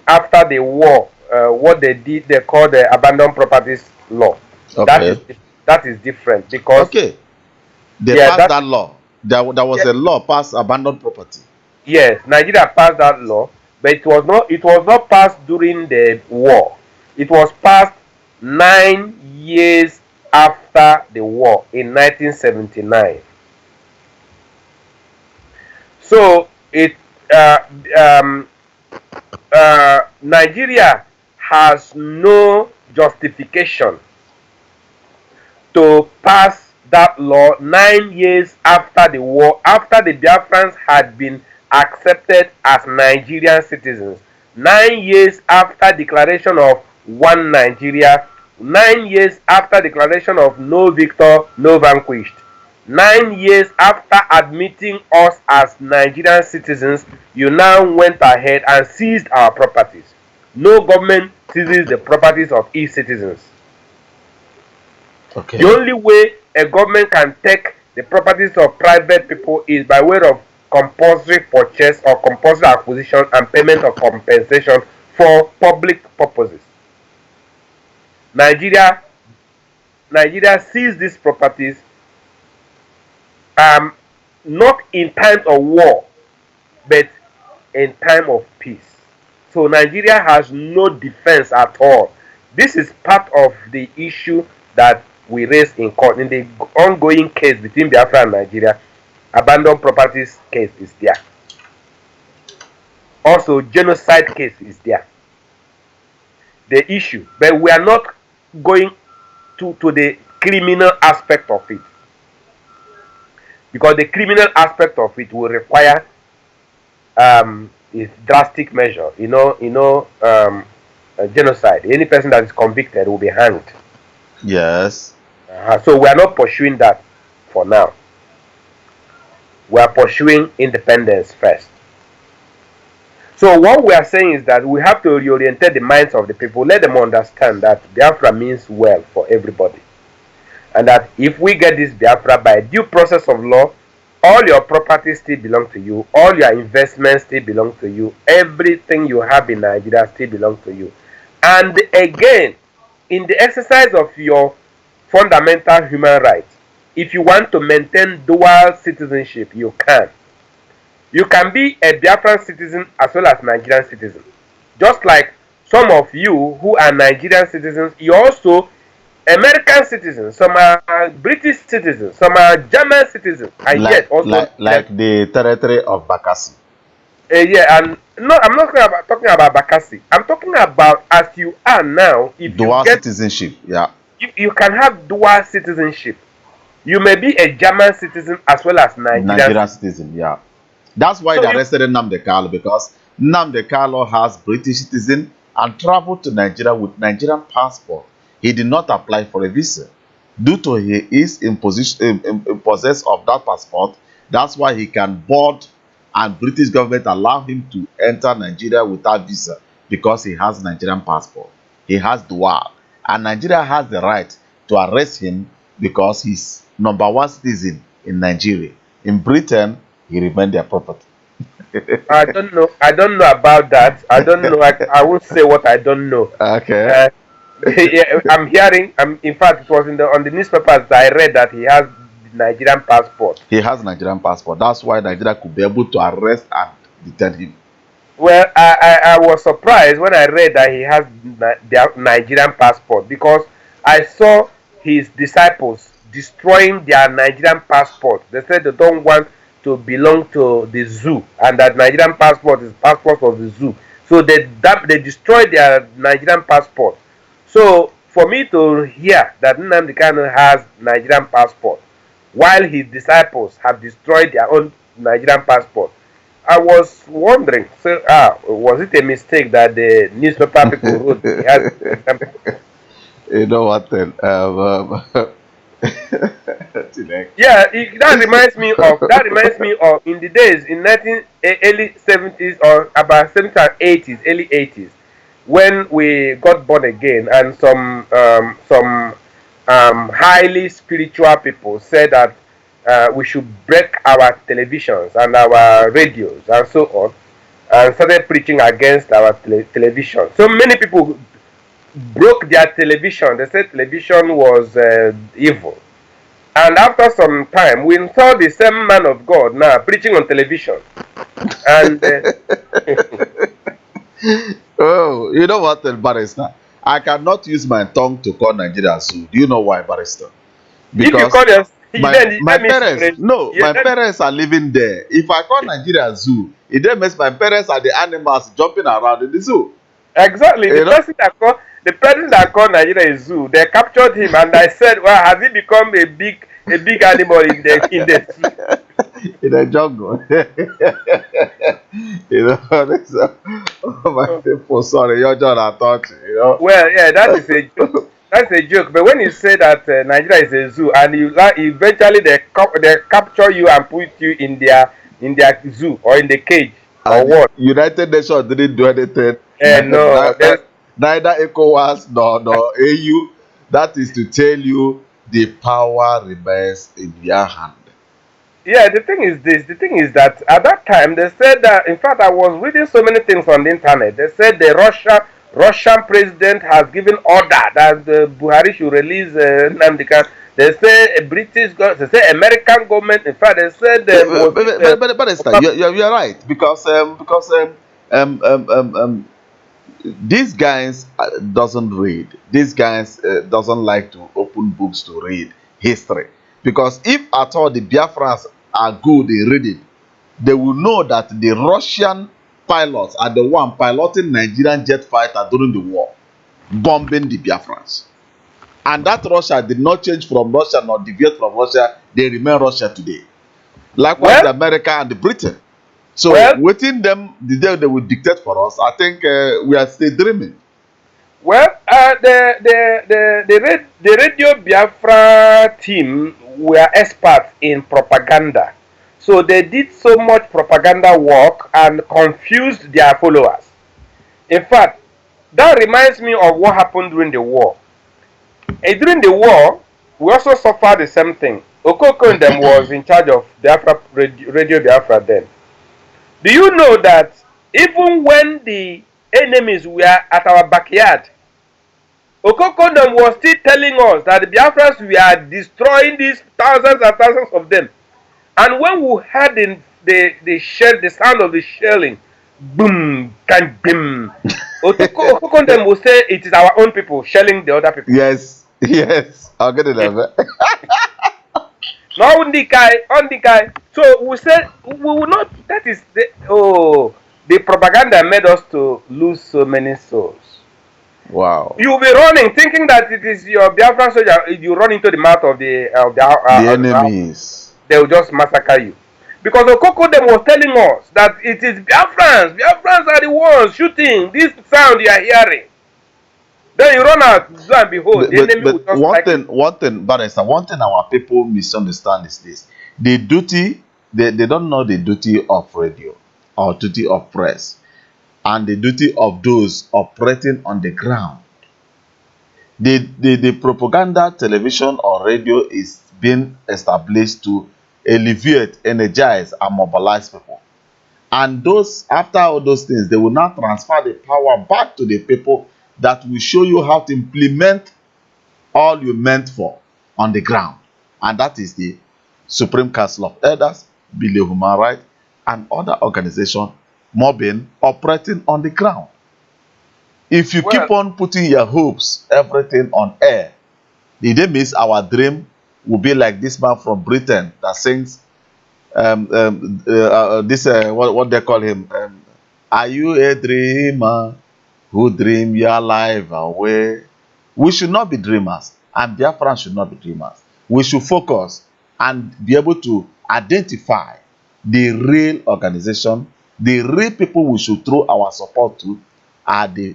after the war, what they did, they call the abandoned properties law. That is Okay. that is different because Okay. They yeah, passed that law. There was a law passed abandoned property. yes, Nigeria passed that law, but it was not passed during the war. It was passed 9 years after the war in 1979. So it uh, um, Nigeria has no justification to pass that law 9 years after the war, after the Biafrans had been accepted as Nigerian citizens. 9 years after declaration of one Nigeria, 9 years after declaration of no victor, no vanquished. 9 years after admitting us as Nigerian citizens, you now went ahead and seized our properties. No government seizes the properties of its citizens. Okay. The only way a government can take the properties of private people is by way of compulsory purchase or compulsory acquisition and payment of compensation for public purposes. Nigeria seized these properties um, not in times of war, but in time of peace. So Nigeria has no defense at all. This is part of the issue that we raised in court in the ongoing case between Biafra and Nigeria. Abandoned properties case is there. Also, genocide case is there. The issue, but we are not going to the criminal aspect of it, because the criminal aspect of it will require is drastic measure. Genocide. Any person that is convicted will be hanged. Yes. So we are not pursuing that for now. We are pursuing independence first. So what we are saying is that we have to reorientate the minds of the people, let them understand that Biafra means well for everybody. And that if we get this Biafra by due process of law, all your properties still belong to you, all your investments still belong to you, everything you have in Nigeria still belongs to you. And again, in the exercise of your fundamental human rights, if you want to maintain dual citizenship, you can. You can be a Biafran citizen as well as Nigerian citizen. Just like some of you who are Nigerian citizens, you're also American citizens, some are British citizens, some are German citizens, and yet also like the territory of Bakassi. Yeah, and no, I'm not talking about Bakassi. I'm talking about as you are now. If Dual you get citizenship, yeah. you can have dual citizenship. You may be a German citizen as well as Nigerian citizen, yeah. That's why So they arrested Nnamdi Kanu, because Nnamdi Kanu has British citizen and traveled to Nigeria with Nigerian passport. He did not apply for a visa. Due to he is in possess of that passport, that's why he can board, and British government allow him to enter Nigeria without visa because he has Nigerian passport. He has dual, and Nigeria has the right to arrest him because he's #1 citizen in Nigeria. In Britain, he remained their property. I don't know. I don't know about that. I don't know. I won't say what I don't know. Okay. Yeah, I'm hearing. In fact, it was on the newspapers that I read that he has the Nigerian passport. He has Nigerian passport. That's why Nigeria could be able to arrest and detain him. Well, I was surprised when I read that he has the Nigerian passport, because I saw his disciples destroying their Nigerian passport. They said they don't want to belong to the zoo, and that Nigerian passport is passport of the zoo. So they destroyed their Nigerian passport. So for me to hear that Nnamdi Kanu has Nigerian passport, while his disciples have destroyed their own Nigerian passport, I was wondering, so was it a mistake that the newspaper people wrote? He has, You know what then? yeah, that reminds me of in the days in early 70s or about 70s and 80s, early 80s, when we got born again, and some highly spiritual people said that we should break our televisions and our radios and so on. and started preaching against our television. So many people broke their television. They said television was evil. And after some time, we saw the same man of God now preaching on television. And Oh, you know what, Barrister? I cannot use my tongue to call Nigeria zoo. Do you know why, Barrister? if you Because call your then my that means parents, no, my parents are living there. If I call Nigeria zoo, it then means my parents are the animals jumping around in the zoo. exactly You know? the person that called Nigeria a zoo. They captured him, and I said, "Well, has he become a big animal in the zoo?" In the jungle. You know, oh my people, sorry, you're just a thought, you know. Well, yeah, that is a joke. That's a joke. But when you say that Nigeria is a zoo, and eventually they capture you and put you in their zoo or in the cage or And what? United Nations didn't do anything. No, Neither ECOWAS nor AU. That is to tell you the power remains in their hand. yeah. The thing is this. The thing is that at that time they said that. In fact, I was reading so many things on the internet. They said the Russian president has given order that the Buhari should release Nnamdi Kanu. They say a British government, they say American government. In fact, they said was But Esther, you're right because these guys doesn't read. These guys doesn't like to open books to read history. Because if at all the Biafrans are good in reading, they will know that the Russian pilots are the one piloting Nigerian jet fighter during the war, bombing the Biafrans. And that Russia did not change from Russia nor deviate from Russia. They remain Russia today. Likewise, well, the America and the Britain. So well, within them, the day they will dictate for us, I think we are still dreaming. well. The Radio Biafra team were experts in propaganda, so they did so much propaganda work and confused their followers. In fact, that reminds me of what happened during the war. During the war, we also suffered the same thing. Okoko and them was in charge of Biafra, Radio Biafra then. Do you know that even when the enemies were at our backyard, Okoko them was still telling us that the Biafrans were destroying these thousands and thousands of them. And when we heard the sound of the shelling, boom, can boom, Okoko them will say it is our own people shelling the other people. Yes, yes, I'll get it. No, on the guy. So we said we will not. That is the propaganda made us to lose so many souls. Wow. You will be running, thinking that it is your Biafran soldier. You run into the mouth of The enemies. they will just massacre you. Because Okoko them was telling us that it is Biafrans. Biafrans are the ones shooting. This sound you are hearing. Then you run out, lo and behold, the enemy will just one thing, Barrister, one thing our people misunderstand is this: the duty, they don't know the duty of radio or duty of press, and the duty of those operating on the ground. The propaganda television or radio is being established to alleviate, energize, and mobilize people. And those, after all those things, they will now transfer the power back to the people that will show you how to implement all you meant for on the ground. And that is the Supreme Council of Elders, Bill of Human Rights, and other organizations mobbing, operating on the ground. If you keep on putting your hopes, everything on air, it means our dream will be like this man from Britain that sings what they call him. Are you a dreamer who dream your life away? We should not be dreamers, and Biafran should not be dreamers. We should focus and be able to identify the real organization, the real people we should throw our support to are the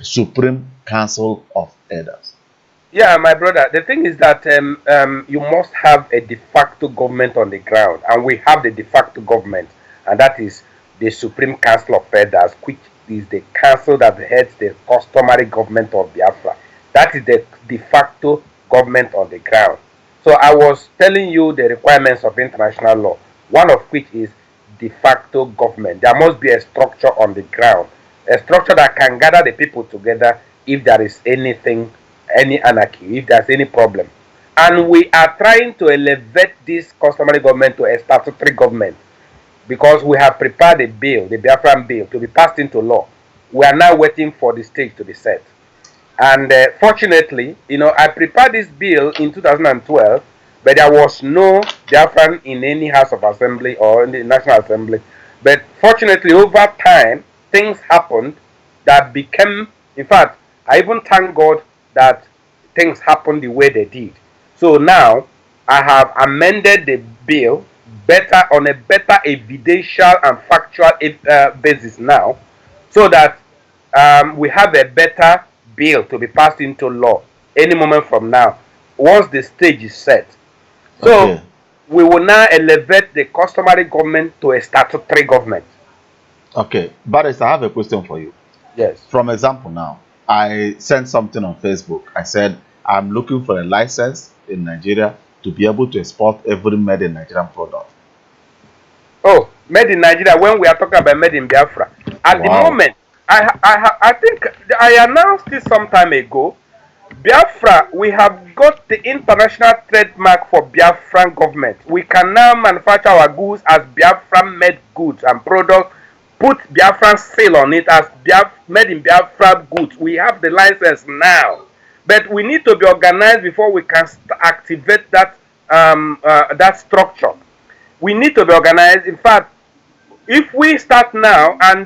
Supreme Council of Elders. Yeah, my brother. The thing is that you must have a de facto government on the ground, and we have the de facto government, and that is the Supreme Council of Elders, which is the council that heads the customary government of Biafra. That is the de facto government on the ground. So I was telling you the requirements of international law, one of which is de facto government. There must be a structure on the ground, a structure that can gather the people together if there is anything, any anarchy, if there's any problem. And we are trying to elevate this customary government to a statutory government because we have prepared a bill, the Biafran bill, to be passed into law. We are now waiting for the stage to be set. And fortunately, I prepared this bill in 2012, but there was no Biafran in any House of Assembly or in the National Assembly. But fortunately, over time, things happened that became, in fact, I even thank God that things happened the way they did. So now, I have amended the bill better on a better evidential and factual basis now, so that we have a better bill to be passed into law any moment from now once the stage is set. So Okay. we will now elevate the customary government to a statutory government. Okay. Barrister, I have a question for you. Yes. From example now, I sent something on Facebook. I said, I'm looking for a license in Nigeria to be able to export every made in Nigerian product. Oh, made in Nigeria. When we are talking about made in Biafra, at the Wow. moment, I think I announced this some time ago. Biafra, we have got the international trademark for Biafran government. We can now manufacture our goods as Biafran made goods and products, put Biafran seal on it as made in Biafra goods. We have the license now, but we need to be organized before we can activate that structure. We need to be organized. In fact, if we start now, and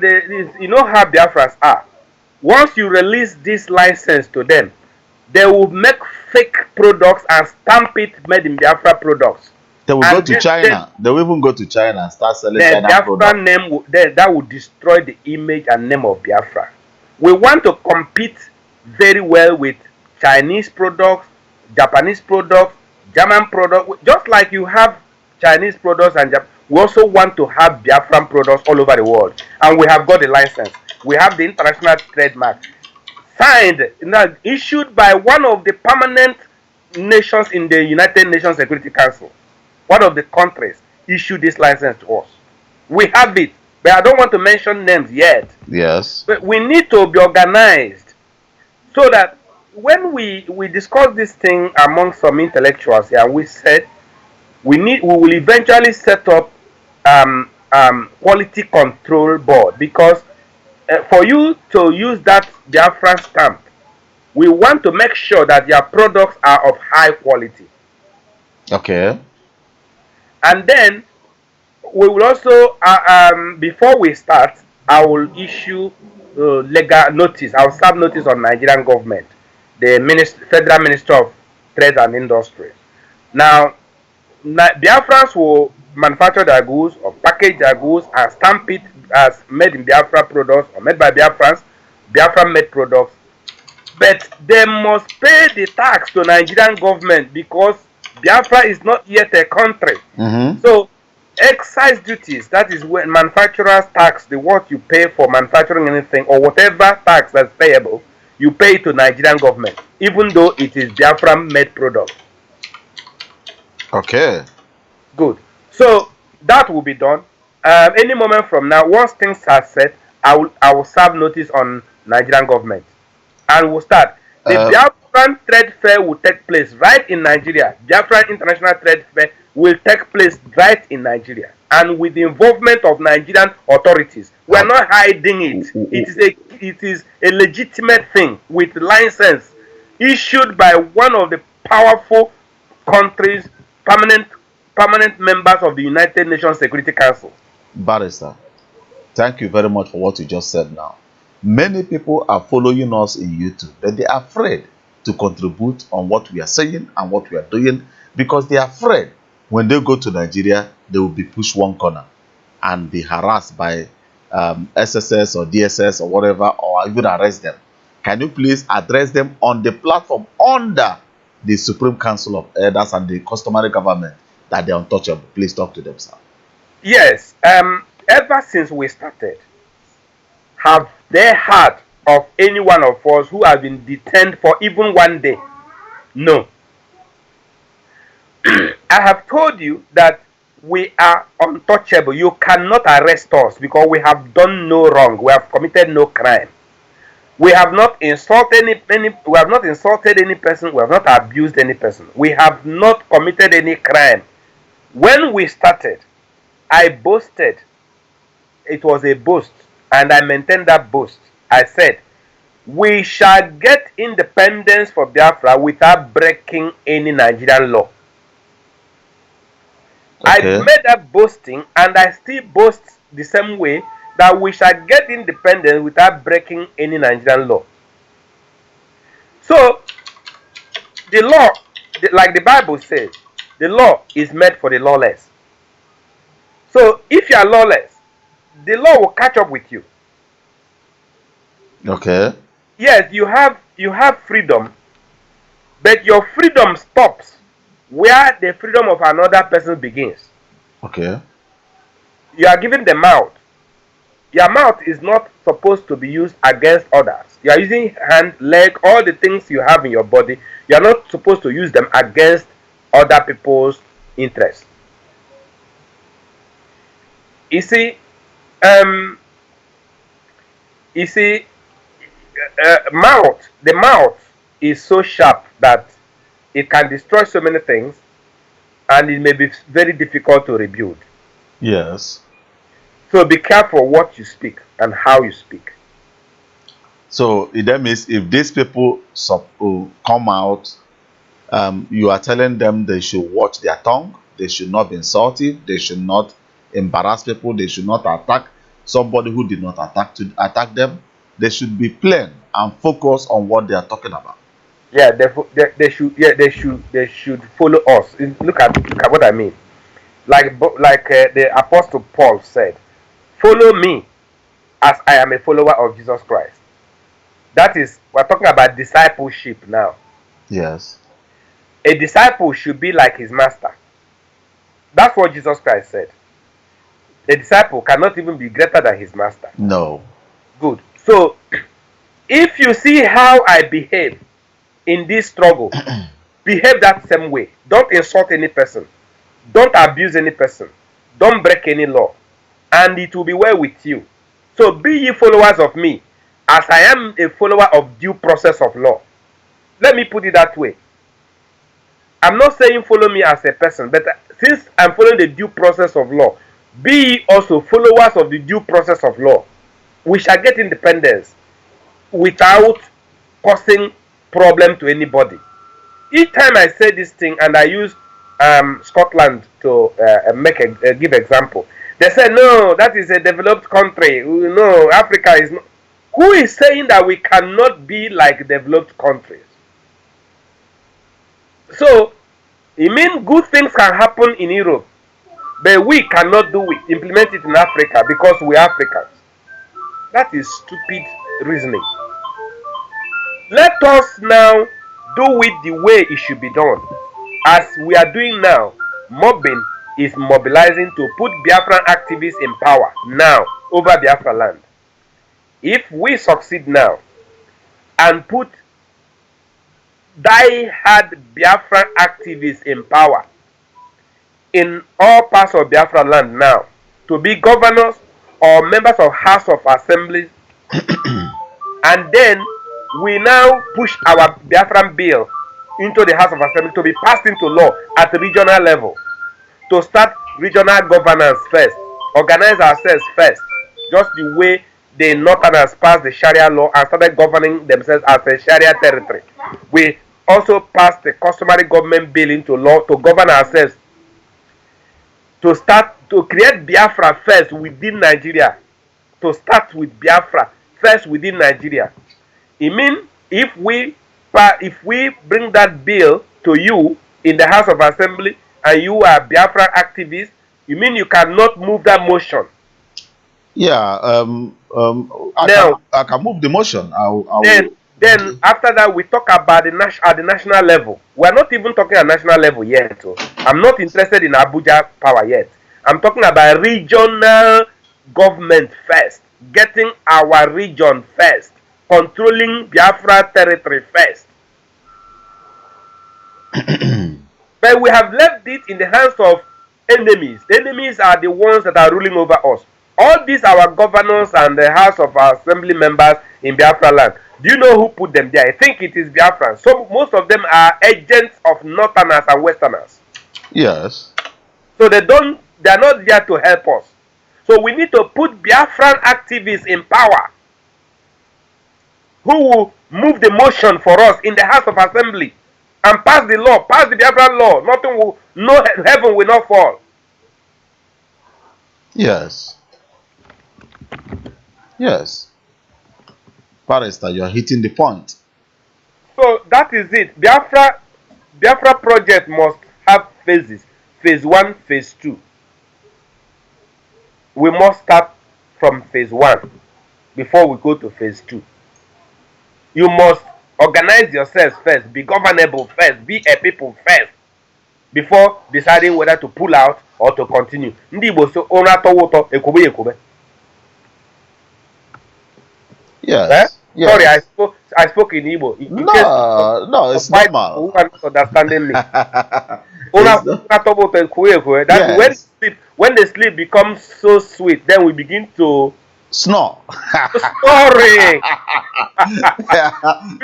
you know how Biafras are, once you release this license to them, they will make fake products and stamp it made in Biafra products. They will go And to then China. They will even go to China and start selling the China Biafra products. name that will destroy the image and name of Biafra. We want to compete very well with Chinese products, Japanese products, German products. Just like you have Chinese products and we also want to have Biafran products all over the world. And we have got the license. We have the international trademark signed, issued by one of the permanent nations in the United Nations Security Council. One of the countries issued this license to us. We have it, but I don't want to mention names yet. Yes. But we need to be organized so that when we discuss this thing among some intellectuals here, we said we will eventually set up quality control board, because for you to use that Biafran stamp, we want to make sure that your products are of high quality. Okay. And then we will also, before we start, I will issue legal notice. I will serve notice on Nigerian government, the Federal Minister of Trade and Industry. Now, Biafrans will manufacture their goods or package their goods and stamp it as made in Biafra products or made by Biafrans, Biafran made products. But they must pay the tax to Nigerian government because Biafra is not yet a country. Mm-hmm. So excise duties, that is when manufacturers tax, the what you pay for manufacturing anything or whatever tax that's payable, you pay to Nigerian government, even though it is Biafran made product. Okay. Good. So that will be done. Any moment from now, once things are set, I will serve notice on Nigerian government, and we'll start. The Biafran Trade Fair will take place right in Nigeria. Biafran International Trade Fair will take place right in Nigeria, and with the involvement of Nigerian authorities. We are not hiding it. It is a legitimate thing with license issued by one of the powerful countries, permanent members of the United Nations Security Council. Barrister, thank you very much for what you just said now. Many people are following us in YouTube, but they are afraid to contribute on what we are saying and what we are doing because they are afraid when they go to Nigeria, they will be pushed one corner and be harassed by SSS or DSS or whatever, or even arrest them. Can you please address them on the platform under the Supreme Council of Elders and the customary government that they are untouchable? Please talk to them, sir. Yes. Ever since we started, have they heard of any one of us who has been detained for even one day? No. I have told you that we are untouchable. You cannot arrest us because we have done no wrong. We have committed no crime. We have not insulted we have not insulted any person. We have not abused any person. We have not committed any crime. When we started, I boasted. It was a boast, and I maintained that boast. I said, we shall get independence for Biafra without breaking any Nigerian law. I Okay. made that boasting, and I still boast the same way that we shall get independence without breaking any Nigerian law. So, the law, like the Bible says, the law is made for the lawless. So, if you are lawless, the law will catch up with you. Okay. Yes, you have freedom, but your freedom stops where the freedom of another person begins. Okay. You are given the mouth. Your mouth is not supposed to be used against others. You are using hand, leg, all the things you have in your body. You are not supposed to use them against other people's interests. You see, um, you see, the mouth is so sharp that it can destroy so many things, and it may be very difficult to rebuild. Yes. So be careful what you speak and how you speak. So that means if these people come out, you are telling them they should watch their tongue, they should not be insultive, they should not embarrass people, they should not attack somebody who did not attack them. They should be plain and focus on what they are talking about. Yeah, they should follow us. Look at what I mean. Like the Apostle Paul said, "Follow me, as I am a follower of Jesus Christ." That is, we're talking about discipleship now. Yes. A disciple should be like his master. That's what Jesus Christ said. A disciple cannot even be greater than his master. No. Good. So, if you see how I behave in this struggle, behave that same way. Don't insult any person. Don't abuse any person. Don't break any law. And it will be well with you. So be ye followers of me, as I am a follower of due process of law. Let me put it that way. I'm not saying follow me as a person, but since I'm following the due process of law, be ye also followers of the due process of law. We shall get independence without causing problem to anybody. Each time I say this thing and I use Scotland to give example, they say no, that is a developed country. No, Africa is not. Who is saying that we cannot be like developed countries? So it means good things can happen in Europe, but we cannot do it, implement it in Africa because we are Africans. That is stupid reasoning. Let us now do it the way it should be done. As we are doing now, mobbing is mobilizing to put Biafran activists in power now over Biafra land. If we succeed now and put die-hard Biafran activists in power in all parts of Biafra land now to be governors or members of House of Assembly, and then we now push our Biafran bill into the House of Assembly to be passed into law at the regional level, to start regional governance first, organize ourselves first, just the way the Northerners passed the Sharia law and started governing themselves as a Sharia territory. We also passed the customary government bill into law to govern ourselves, to start to create Biafra first within Nigeria, to start with Biafra first within Nigeria. It means if we bring that bill to you in the House of Assembly and you are Biafra activist, you mean you cannot move that motion. Yeah. Now, I can move the motion. then after that we talk about at the national level. We are not even talking at national level yet. So I'm not interested in Abuja power yet. I'm talking about regional government first, getting our region first, controlling Biafra territory first. But we have left it in the hands of enemies. The enemies are the ones that are ruling over us. All these our governors and the House of our Assembly members in Biafra land. Do you know who put them there? I think it is Biafran. So most of them are agents of Northerners and Westerners. Yes. So they are not there to help us. So we need to put Biafran activists in power who will move the motion for us in the House of Assembly and pass the law, pass the Biafran law. Nothing will, no heaven will not fall. Yes. Yes. Barrister, you are hitting the point. So that is it. Biafra project must have phases. Phase 1, phase 2. We must start from phase 1 before we go to phase 2. You must organize yourselves first, be governable first, be a people first, before deciding whether to pull out or to continue. Ndị Igbo so ụra tọwa ụtọ ekwube ekwube. Yes. Eh? Yes. Sorry, I spoke in Igbo. No, it's normal. Who are not understanding me? That's when the sleep becomes so sweet, then we begin to snore. Snoring.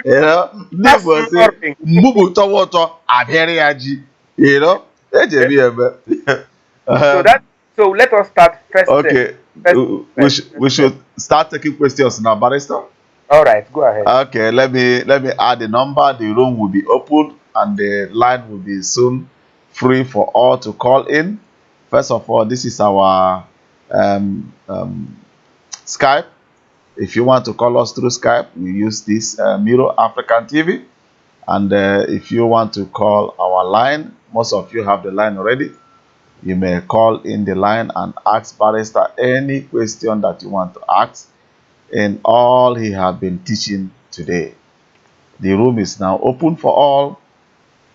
You know, neighbor say, "Mbubu towoto abere yaji." You know, so let us start first. Okay, we should start taking questions now, Barrister. All right, go ahead. Okay, let me add the number. The room will be open and the line will be soon free for all to call in. First of all, this is our Skype. If you want to call us through Skype, we use this Miro African TV. And if you want to call our line, most of you have the line already. You may call in the line and ask Barrister any question that you want to ask in all he has been teaching today. The room is now open for all.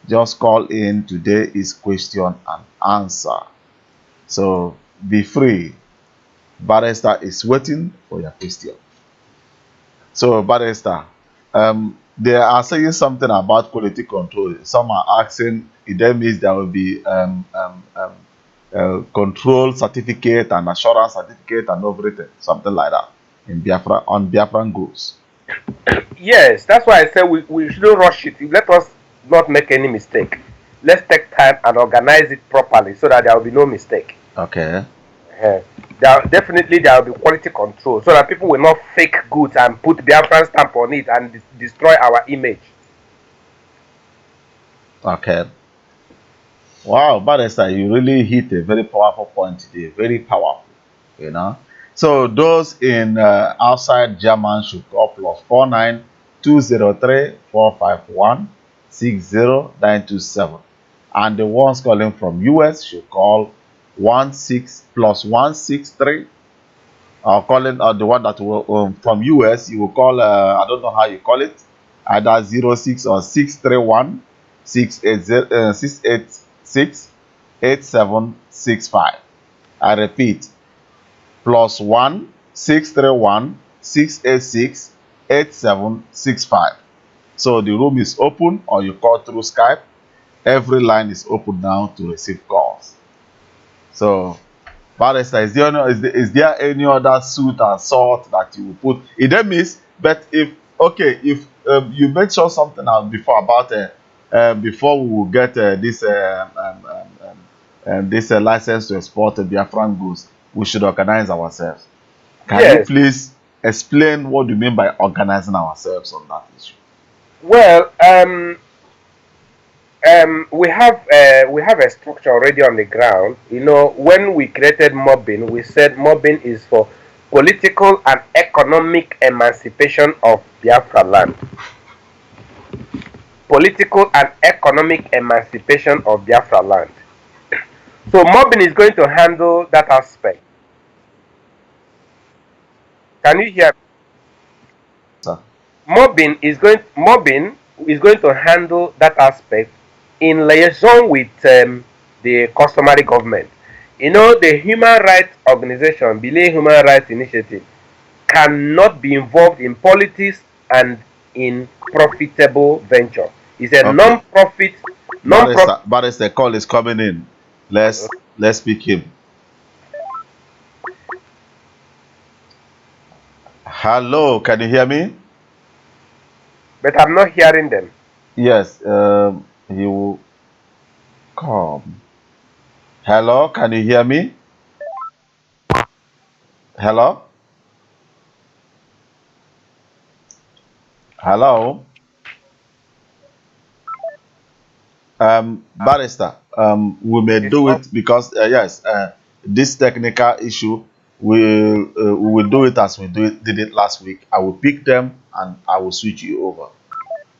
Just call in. Today is question and answer. So be free. Barrister is waiting for your question. So, Barrister, they are saying something about quality control. Some are asking if that means there will be control certificate and assurance certificate and everything, something like that in Biafra on Biafran goods. Yes, that's why I said we shouldn't rush it. Let us not make any mistake. Let's take time and organize it properly so that there will be no mistake. Okay. Definitely there will be quality control so that people will not fake goods and put Biafran stamp on it and destroy our image. Okay. Wow, Barrister, you really hit a very powerful point today. Very powerful, you know. So those in outside German should call +49 203 451 60927, and the ones calling from US should call 16 +163. Calling the one that will from US, you will call I don't know how you call it, either 06 or 631 686 8765. I repeat, +1 631 686 8765. So the room is open, or you call through Skype. Every line is open now to receive calls. So, Barrister, is there any other suit and sort that you will put? It then means, but if you mentioned something before about before we will get this license to export Biafran goods, we should organize ourselves. Can you please explain what you mean by organizing ourselves on that issue? Well, we have a structure already on the ground. You know, when we created mobbing, we said mobbing is for political and economic emancipation of Biafra land. Political and economic emancipation of Biafra land. So mobbing is going to handle that aspect. Can you hear me? Sir. Mobbing is going to handle that aspect in liaison with the customary government. You know, the human rights organization, Belay Human Rights Initiative, cannot be involved in politics and in profitable venture. It's a non-profit. Barrister, call is coming in. Let's pick him. Hello, can you hear me? But I'm not hearing them. Yes, he will come. Hello, can you hear me? Hello? Hello? Barrister, we may It's do off. it because, yes, this technical issue, we will do it as we did it last week. I will pick them and I will switch you over.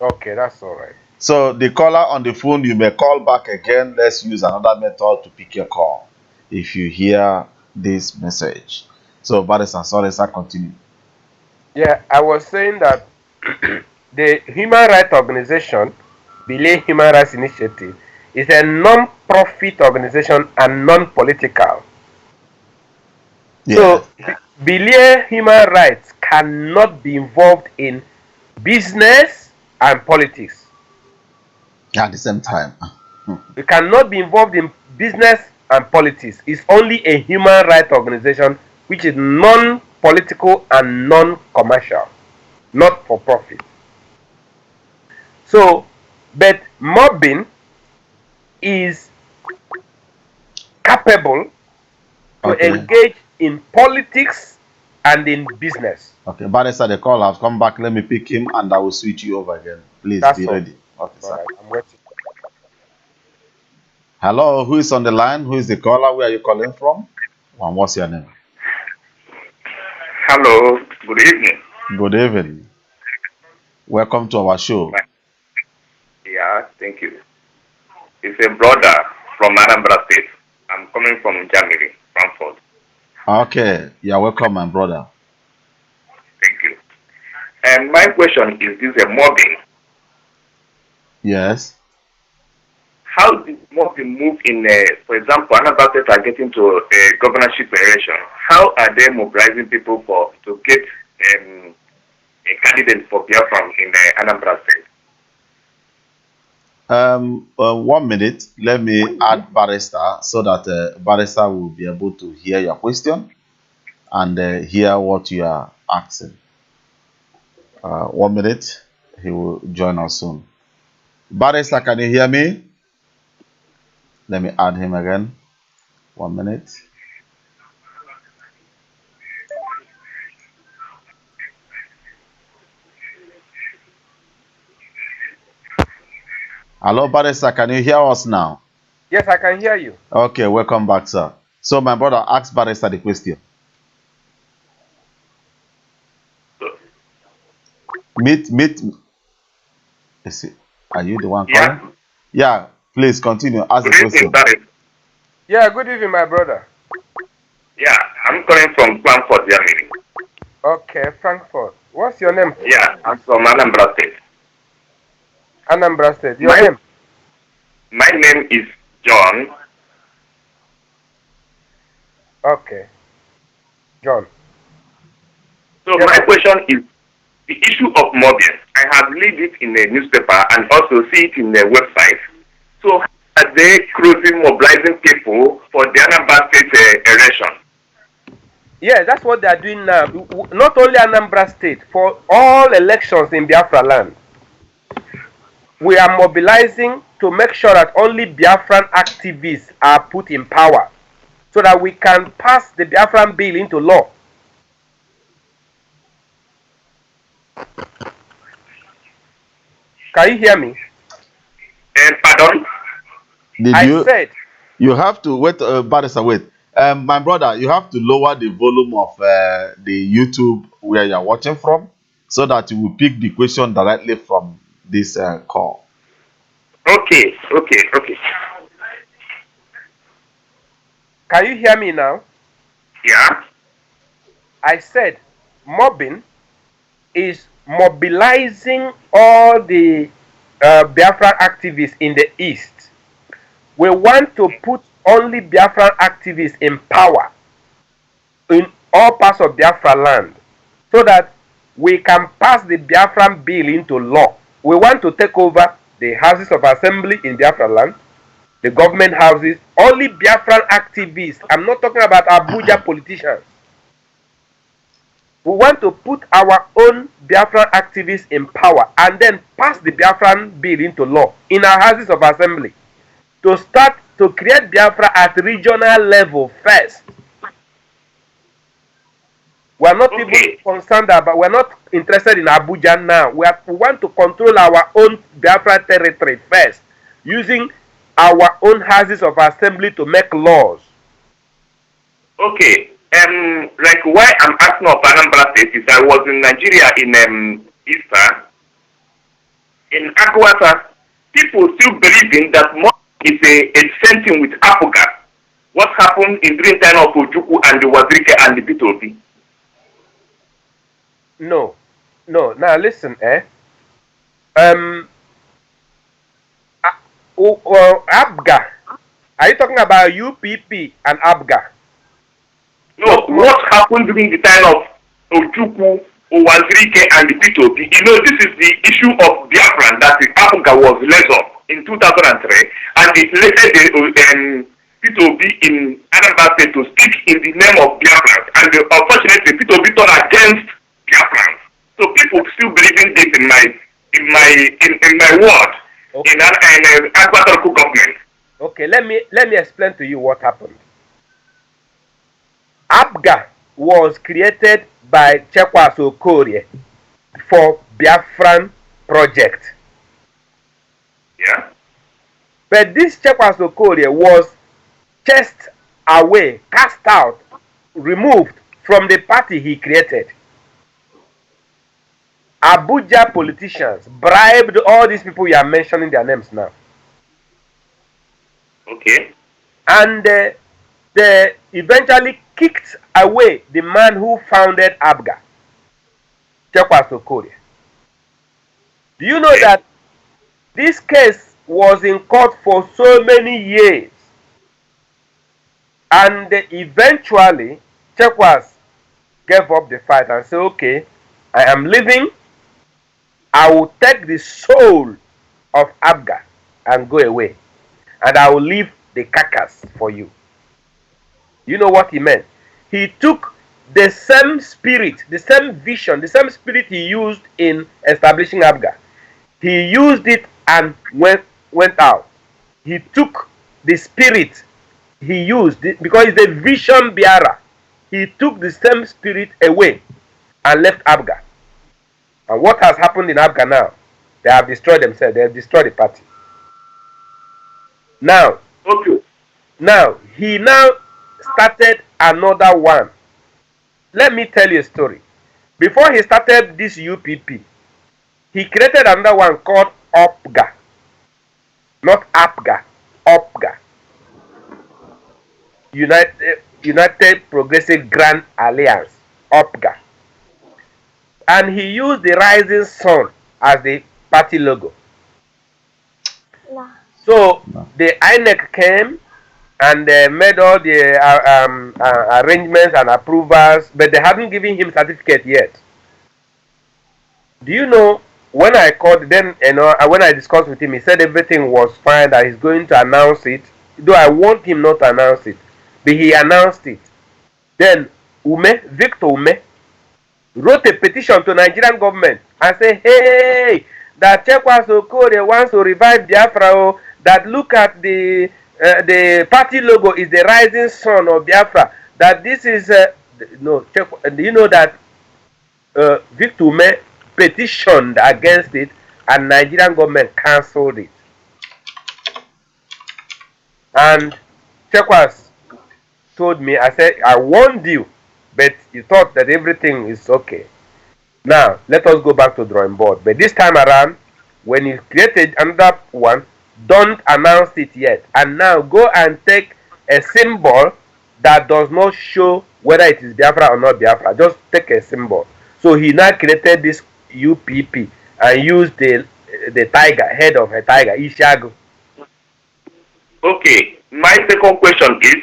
Okay, that's all right. So the caller on the phone, you may call back again. Let's use another method to pick your call if you hear this message. So, Barrister, sorry, sir, continue. Yeah, I was saying that the human rights organization, Belay Human Rights Initiative, is a non-profit organization and non-political. Yes, So, Belay Human Rights cannot be involved in business and politics. at the same time. It cannot be involved in business and politics. It's only a human rights organization which is non-political and non-commercial, not for profit. So, but mobbing is capable to Okay. engage in politics and in business. Okay, Barrister, the call has come back. Let me pick him and I will switch you over again. Please be That's all. ready. Okay, All sir. right, I'm waiting. Hello, who is on the line? Who is the caller? Where are you calling from? And what's your name? Hello, good evening. Good evening. Welcome to our show. Yeah, thank you. It's a brother from Anambra State. I'm coming from Germany, Frankfurt. Okay, you're welcome, my brother. Thank you. And my question is this a mobbing? Yes. How did mobbing move in, for example, Anambra State are getting to a governorship election? How are they mobilizing people to get a candidate for Biafra in Anambra State? 1 minute. Let me add Barrister so that Barrister will be able to hear your question and hear what you are asking. 1 minute. He will join us soon. Barrister, can you hear me? Let me add him again. 1 minute. Hello, Barrister, can you hear us now? Yes, I can hear you. Okay, welcome back, sir. So, my brother, ask Barrister the question. Meet. Are you the one calling? Yeah. Yeah, please continue. Ask the Good evening, question. sorry. Yeah, good evening, my brother. Yeah, I'm calling from Frankfurt, Germany. Okay, Frankfurt. What's your name? Yeah, I'm from Anambra State. Anambra State. Your name? My name is John. Okay, John. So Yes, my sir. question is the issue of mobbing. I have read it in the newspaper and also see it in the website. So how are they cruising, mobilizing people for the Anambra State election? Yeah, that's what they are doing now. Not only Anambra State, for all elections in Biafra land. We are mobilizing to make sure that only Biafran activists are put in power so that we can pass the Biafran bill into law. Can you hear me? Pardon? I said, You have to wait, Barrister, wait. My brother, you have to lower the volume of the YouTube where you're watching from so that you will pick the question directly from this call. Okay. can you hear me now? Yeah. I said, mobbing is mobilizing all the Biafran activists in the East. We want to put only Biafran activists in power in all parts of Biafra land so that we can pass the Biafran bill into law. We want to take over the houses of assembly in Biafra land. the government houses, only Biafran activists. I'm not talking about Abuja politicians. We want to put our own Biafran activists in power and then pass the Biafran bill into law in our houses of assembly to start to create Biafra at regional level first. We are not even concerned about, we are not interested in Abuja now. We want to control our own Biafra territory first, using our own houses of assembly to make laws. Okay. Like why I'm asking of Anambra State is I was in Nigeria in Easter. In Akwata, people still believing that money is a same thing with Africa. What happened in during time of Ojukwu and the Wazirike and the P2P? No. Now listen, ABGA. Are you talking about UPP and ABGA? No, what happened during the time of Ojukwu, Wazirike and the P2P? You know, this is the issue of Biafra that the Africa was less of in 2003, and it led the P2P in Anambra State to speak in the name of Biafra, and unfortunately, P2P turned against Biafra. So people still believing this in my word, okay. in an agricultural government. Okay, let me explain to you what happened. ABGA was created by Chekwas Okorie for Biafran project. Yeah. But this Chekwas Okorie was chased away, cast out, removed from the party he created. Abuja politicians bribed all these people you are mentioning their names now. Okay. And they eventually kicked away the man who founded ABGA, Chekwas Okorie. Do you know that this case was in court for so many years? And eventually, Chekwas gave up the fight and said, okay, I am leaving. I will take the soul of ABGA and go away. And I will leave the carcass for you. You know what he meant? He took the same spirit, the same vision, the same spirit he used in establishing ABGA. He used it and went out. He took the spirit he used it because it's a vision bearer. He took the same spirit away and left ABGA. And what has happened in ABGA now? They have destroyed themselves. They have destroyed the party. Now, he now started another one. Let me tell you a story. Before he started this UPP, he created another one called OPGA. Not APGA, OPGA. United Progressive Grand Alliance, OPGA. And he used the rising sun as the party logo. So the INEC came and made all the arrangements and approvals, but they hadn't given him certificate yet. Do you know, when I called then, when I discussed with him, he said everything was fine, that he's going to announce it. Though I want him not to announce it, but he announced it. Then Victor Ume, wrote a petition to Nigerian government and said, hey, that Chekwas Okorie wants to revive Biafra, that look at the party logo is the rising sun of Biafra, that this is, do you know that Victor Ume petitioned against it and Nigerian government cancelled it? And Chekwas told me, I said, I warned you, but you thought that everything is okay. Now, let us go back to drawing board. But this time around, when you created another one, don't announce it yet. And now go and take a symbol that does not show whether it is Biafra or not Biafra. Just take a symbol. So he now created this UPP and used the tiger, head of a tiger, Ishagu. Okay, my second question is,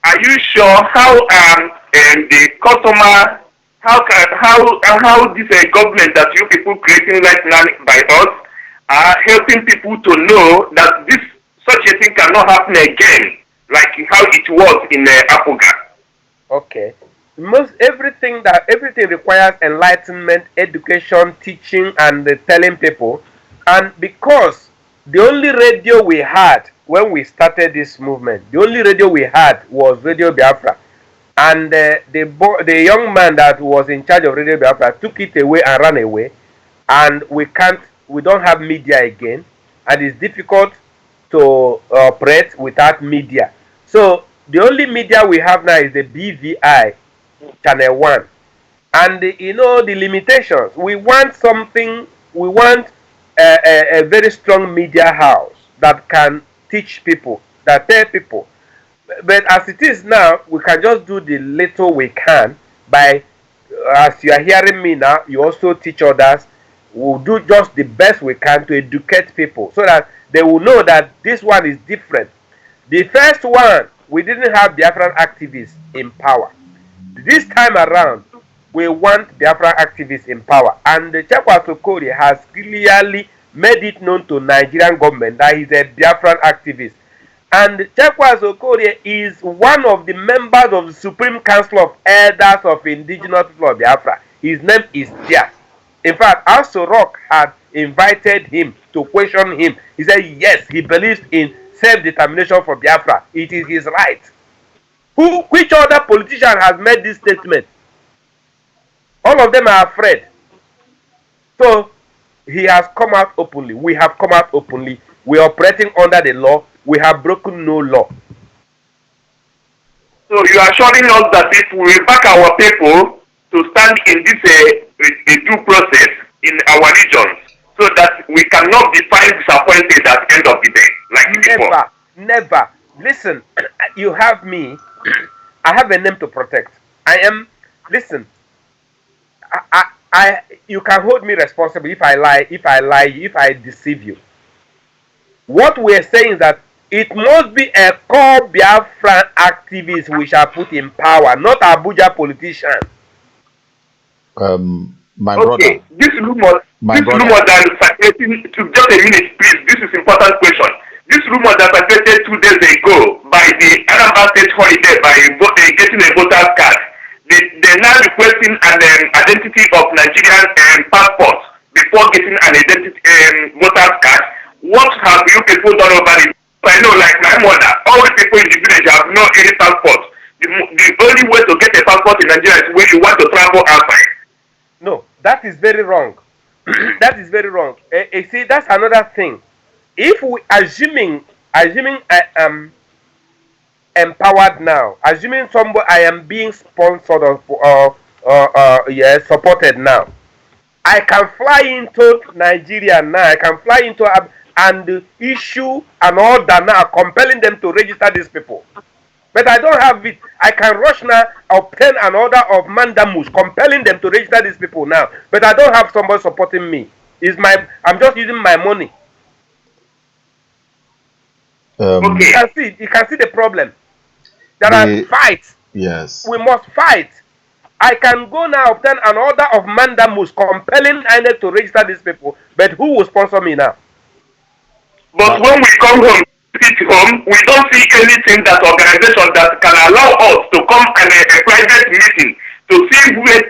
are you sure how the customer, how this government that you people creating right now by us are helping people to know that this such reorientating cannot happen again, like how it was in Africa. Okay. Most everything requires enlightenment, education, teaching, and telling people. And because the only radio we had when we started this movement, the only radio we had was Radio Biafra. And the young man that was in charge of Radio Biafra took it away and ran away. And we don't have media again, and it's difficult to operate without media. So the only media we have now is the BVI channel 1. And you know the limitations. We want something, we want a very strong media house that can teach people, that tell people. But as it is now, we can just do the little we can by, as you are hearing me now, you also teach others. We'll do just the best we can to educate people so that they will know that this one is different. The first one, we didn't have Biafran activists in power. This time around, we want Biafran activists in power. And the Chekwas Okorie has clearly made it known to Nigerian government that he's a Biafran activist. And Chekwas Okorie is one of the members of the Supreme Council of Elders of Indigenous People of Biafra. His name is there. In fact, Aso Rock had invited him to question him. He said yes, he believes in self-determination for Biafra. It is his right. Which other politician has made this statement? All of them are afraid. So he has come out openly. We have come out openly. We are operating under the law. We have broken no law. So you are assuring us that if we back our people to stand in this due process in our regions, so that we cannot be find disappointed at the end of the day, like before. Never. Listen, you have me. I have a name to protect. Listen, you can hold me responsible if I lie, if I deceive you. What we are saying is that it must be a core Biafran activist we shall put in power, not Abuja politician. My brother. This rumor that is circulating, to just a minute, please. This is important question. This rumor that circulated 2 days ago by the Anambra State holiday by getting a voter's card, they're now requesting an identity of Nigerian passport before getting an identity voter's card. What have you people done over it? I know, like my mother, all the people in the village have no any passport. The only way to get a passport in Nigeria is when you want to travel outside. No, that is very wrong. That is very wrong. See, that's another thing. If we assuming I am empowered now, assuming I am being sponsored or supported now, I can fly into Nigeria now. I can fly into and issue an order now compelling them to register these people. But I don't have it. I can rush now, obtain an order of mandamus compelling them to register these people now. But I don't have somebody supporting me. I'm just using my money. You can see the problem. There are fights. Yes. We must fight. I can go now obtain an order of mandamus compelling INEC to register these people. But who will sponsor me now? But when we come home, we don't see anything that organization that can allow us to come and a private meeting to see where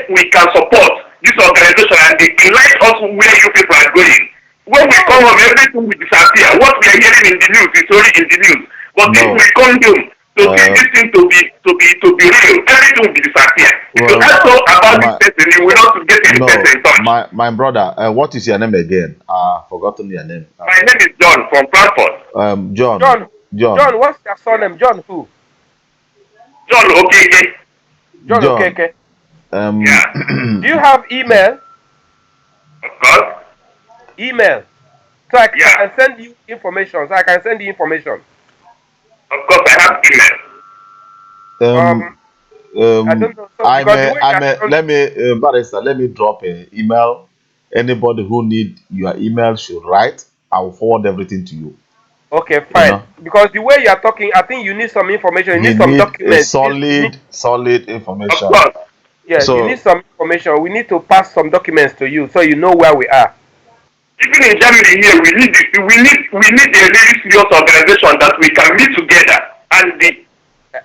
we can support this organization and they enlighten us where you people are going. When we come home, everything will disappear. What we are hearing in the news is only in the news. But if we come home to see this thing to be real, everything will disappear. So that's all about this person. You will not get any person in touch. My brother, what is your name again? Forgotten your name. My name is John from Frankfurt. John, what's your surname? John who? John Okeke. John Okeke. Yeah. Do you have email? Of course. Email. So I can send you information. Of course, I have email. I don't know. So Barrister, let me drop an email. Anybody who need your email should write. I will forward everything to you. Okay, fine. You know? Because the way you are talking, I think you need some information. You need some documents. Solid information. Of course. Yes, you need some information. We need to pass some documents to you so you know where we are. Even in Germany here, we need a really serious organization that we can meet together, and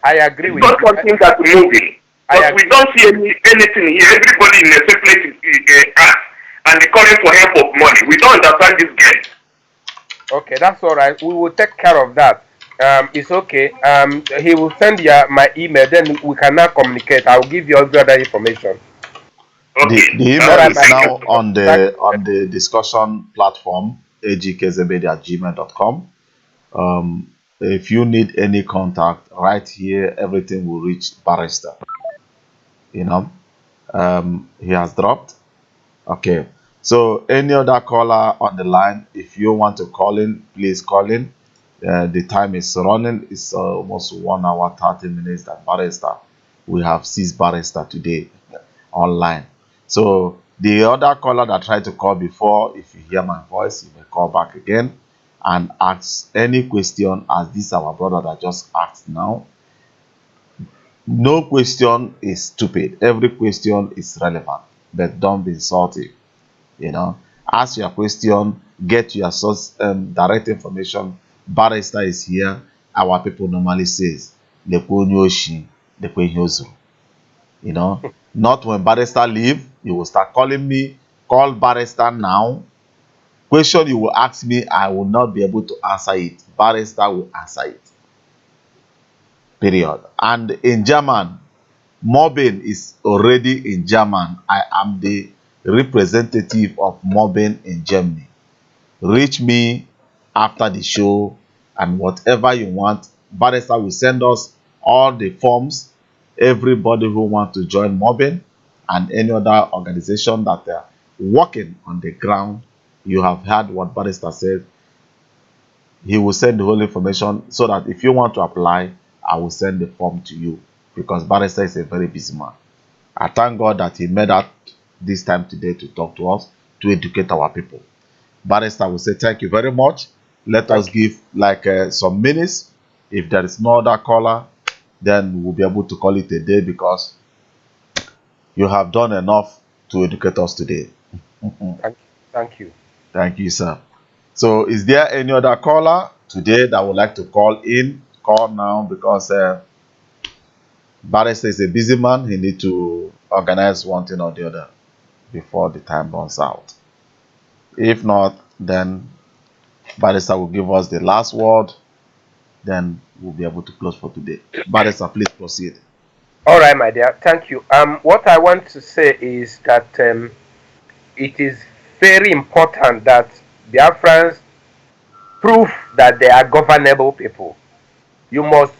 I agree it's with not you. something that's moving. I But we don't see anything here. Everybody in a separate act, and they calling for help of money. We don't understand this game. Okay, that's all right. We will take care of that. It's okay. He will send you my email. Then we can now communicate. I will give you all the other information. The, Okay. the All email right, is my Thank you dear. now so much. on Thank the discussion platform agkzebedi@gmail.com. If you need any contact right here, everything will reach Barrister. You know, he has dropped. Okay. So any other caller on the line, if you want to call in, please call in. The time is running. It's almost 1 hour 30 minutes that Barrister. We have 6 Barrister today online. So the other caller that tried to call before, if you hear my voice, you may call back again and ask any question as this our brother that just asked now. No question is stupid. Every question is relevant, but don't be salty. Ask your question, get your source, direct information. Barrister is here. Our people normally says lekwe onye oshi, lekwe ihe o zuru. Not when Barrister leave, you will start calling me. Call Barrister now. Question you will ask me, I will not be able to answer it. Barrister will answer it. Period. And in German, mobbing is already in German. I am the representative of mobbing in Germany. Reach me after the show and whatever you want. Barrister will send us all the forms. Everybody who wants to join mobbing and any other organization that are working on the ground, you have heard what Barrister said. He will send the whole information so that if you want to apply, I will send the form to you because Barrister is a very busy man. I thank God that he made out this time today to talk to us, to educate our people. Barrister will say thank you very much. Let us you. give like some minutes. If there is no other caller, then we'll be able to call it a day because you have done enough to educate us today. Thank you. Thank you. Thank you, sir. So is there any other caller today that would like to call in? Call now because Barrister is a busy man. He needs to organize one thing or the other before the time runs out. If not, then Barrister will give us the last word. Then we'll be able to close for today. Barrister, please proceed. All right, my dear. Thank you. What I want to say is that it is very important that Biafrans prove that they are governable people. You must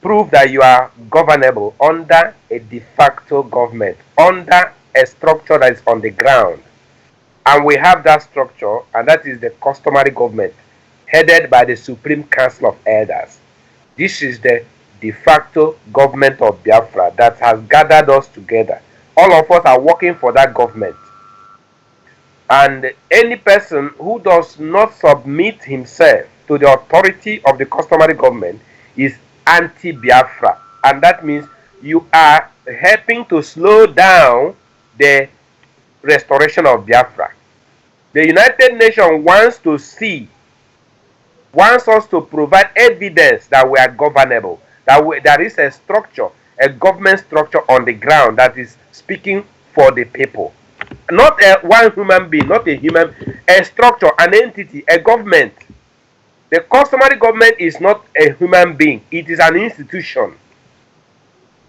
prove that you are governable under a de facto government, under a structure that is on the ground. And we have that structure, and that is the customary government, headed by the Supreme Council of Elders. This is the de facto government of Biafra that has gathered us together. All of us are working for that government. And any person who does not submit himself to the authority of the customary government is anti-Biafra. And that means you are helping to slow down the restoration of Biafra. The United Nations wants us to provide evidence that we are governable, that there is a structure, a government structure on the ground that is speaking for the people. Not one human being, not a human, a structure, an entity, a government. The customary government is not a human being, it is an institution.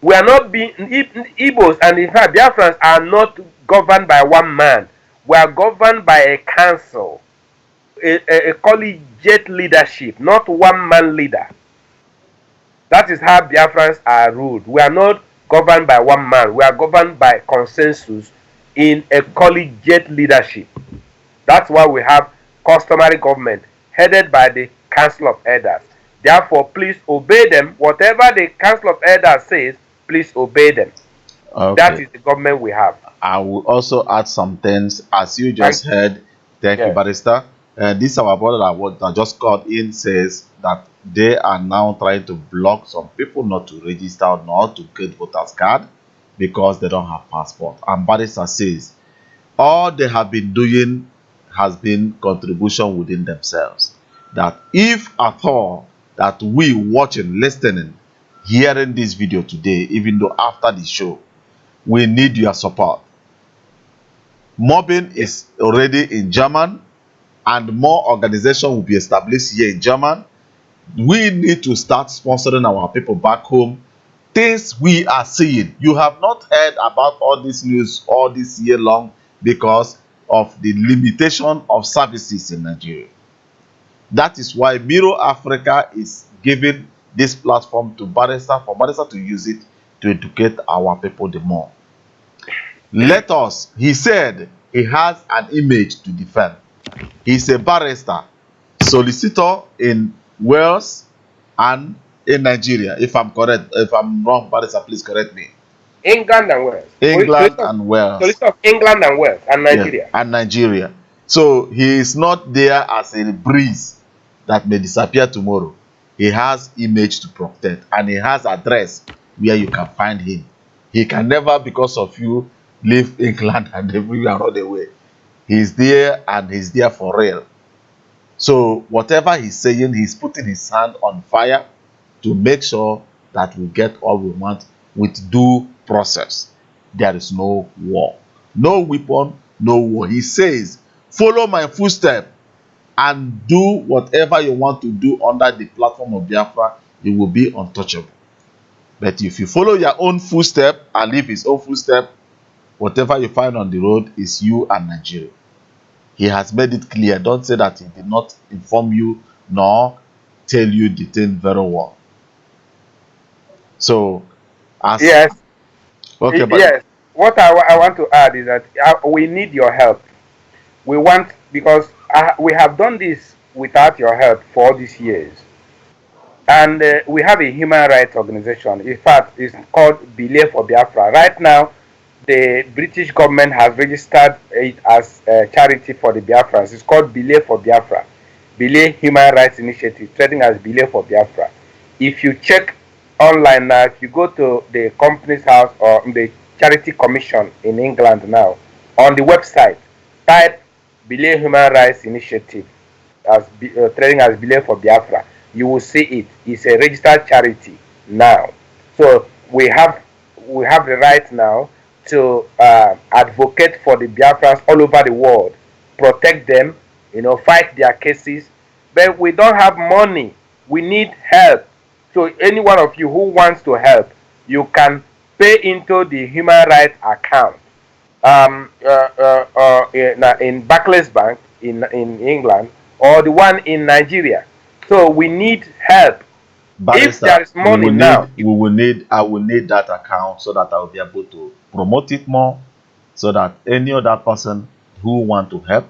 We are not being, Igbos and in fact Biafrans are not governed by one man. We are governed by a council, a collegiate leadership, not one man leader. That is how Biafrans are ruled. We are not governed by one man. We are governed by consensus in a collegiate leadership. That's why we have customary government headed by the Council of Elders. Therefore, please obey them. Whatever the Council of Elders says, please obey them. That Okay. is the government we have. I will also add some things as you Thank just heard. Thank you, Yes. Barrister. This our brother that just called in says that they are now trying to block some people not to register, not to get voters card because they don't have passport. And Barrister says all they have been doing has been contribution within themselves. That if at all that we watching, listening, hearing this video today, even though after the show, we need your support. Mobbing is already in German, and more organization will be established here in German. We need to start sponsoring our people back home. Things we are seeing, you have not heard about all this news all this year long because of the limitation of services in Nigeria. That is why Miro Africa is giving this platform to Barrister, for Barrister to use it to educate our people the more. Let us, he said he has an image to defend. He's a barrister, solicitor in Wales and in Nigeria. If I'm correct, if I'm wrong, Barrister, please correct me. England and Wales. England and Wales. Solicitor of England and Wales and Nigeria. Yes, and Nigeria. So he is not there as a breeze that may disappear tomorrow. He has image to protect, and he has address where you can find him. He can never, because of you, leave England and everywhere run away. He's there, and he's there for real. So whatever he's saying, he's putting his hand on fire to make sure that we get all we want with due process. There is no war, no weapon, no war. He says, follow my footstep and do whatever you want to do under the platform of Biafra. You will be untouchable. But if you follow your own footstep and leave his own footstep, whatever you find on the road is you and Nigeria. He has made it clear. Don't say that he did not inform you nor tell you the thing very well. So, as Yes. okay, but Yes. What I want to add is that we need your help. We want, because we have done this without your help for all these years. And we have a human rights organization. In fact, it's called Belay for Biafra. Right now, the British government has registered it as a charity for the Biafrans. It's called Belay for Biafra. Belay Human Rights Initiative, trading as Belay for Biafra. If you check online now, if you go to the company's house or the charity commission in England now, on the website, type Belay Human Rights Initiative as trading as Belay for Biafra. You will see it. It's a registered charity now. So we have the right now to advocate for the Biafrans all over the world, protect them, fight their cases. But we don't have money. We need help. So any one of you who wants to help, you can pay into the human rights account in Barclays Bank in England, or the one in Nigeria. So we need help. If there Barrister, is money now, I will need that account so that I will be able to promote it more, so that any other person who want to help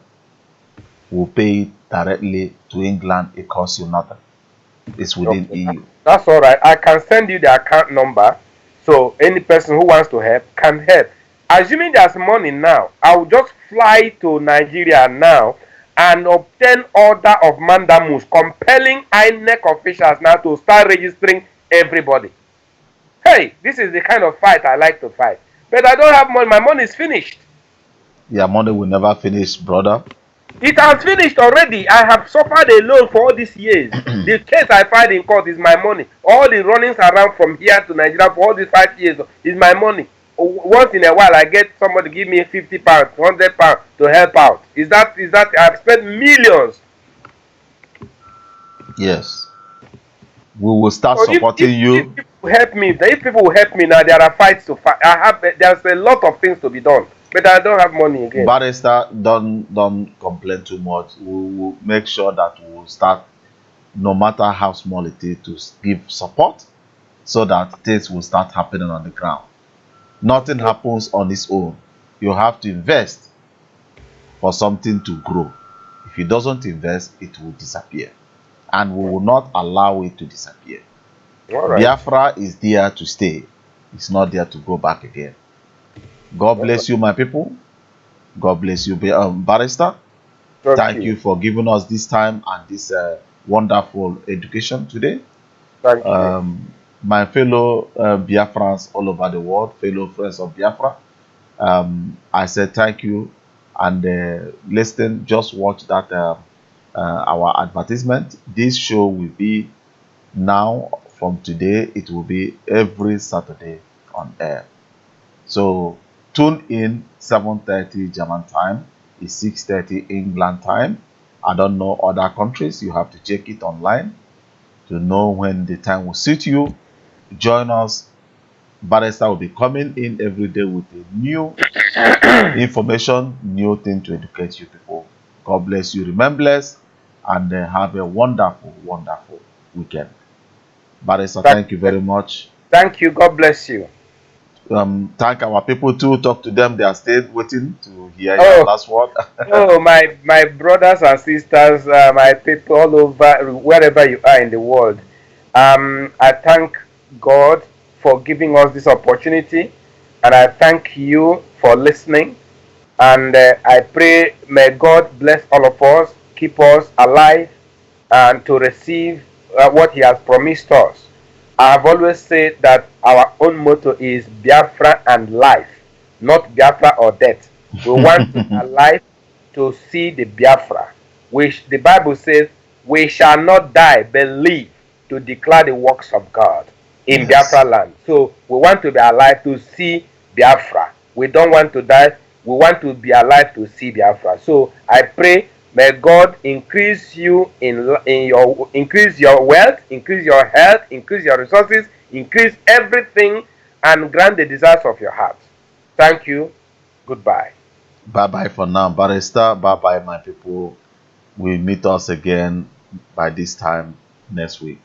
will pay it directly to England. It costs you nothing. It's within okay, EU. that's all right. I can send you the account number, so any person who wants to help can help. Assuming there's money now, I will just fly to Nigeria now and obtain order of mandamus compelling INEC officials now to start registering everybody. Hey, this is the kind of fight I like to fight. But I don't have money. My money is finished. Your money will never finish, brother. It has finished already. I have suffered alone for all these years. The case I filed in court is my money. All the runnings around from here to Nigeria for all these 5 years is my money. Once in a while, I get somebody give me £50, £100 to help out. Is that? I've spent millions. Yes. We will start So supporting you. if people help me, if people will help me now, there are fights to fight. There's a lot of things to be done, but I don't have money again. Barrister, don't complain too much. We will make sure that we will start, no matter how small it is, to give support so that things will start happening on the ground. Nothing happens on its own. You have to invest for something to grow. If it doesn't invest, it will disappear. And we will not allow it to disappear. All right. Biafra is there to stay. It's not there to go back again. God bless you, my people. God bless you, Barrister. Thank you for giving us this time and this wonderful education today. Thank you. My fellow Biafrans all over the world, fellow friends of Biafra, I said thank you. and listen. Just watch that our advertisement. This show will be now from today. It will be every Saturday on air. So tune in 7:30 German time. It's 6:30 England time. I don't know other countries. You have to check it online to know when the time will suit you. Join us. Barrister will be coming in every day with a new information, new thing to educate you people. God bless you. Remain blessed and have a wonderful, wonderful weekend. Barrister, Thank, thank you very much. thank you. God bless you. Thank our people too. Talk to them. They are still waiting to hear your Oh, last word. oh, my brothers and sisters, my people all over, wherever you are in the world. I thank God for giving us this opportunity, and I thank you for listening. And I pray, may God bless all of us, keep us alive, and to receive what He has promised us. I have always said that our own motto is Biafra and life, not Biafra or death. We want to be alive to see the Biafra, which the Bible says, we shall not die, but live to declare the works of God in Biafra Yes. land. So we want to be alive to see Biafra. We don't want to die. We want to be alive to see Biafra. So I pray, may God increase you in your increase your wealth, increase your health, increase your resources, increase everything, and grant the desires of your heart. Thank you. Goodbye. Bye bye for now, Barrister. Bye bye, my people. We meet us again by this time next week.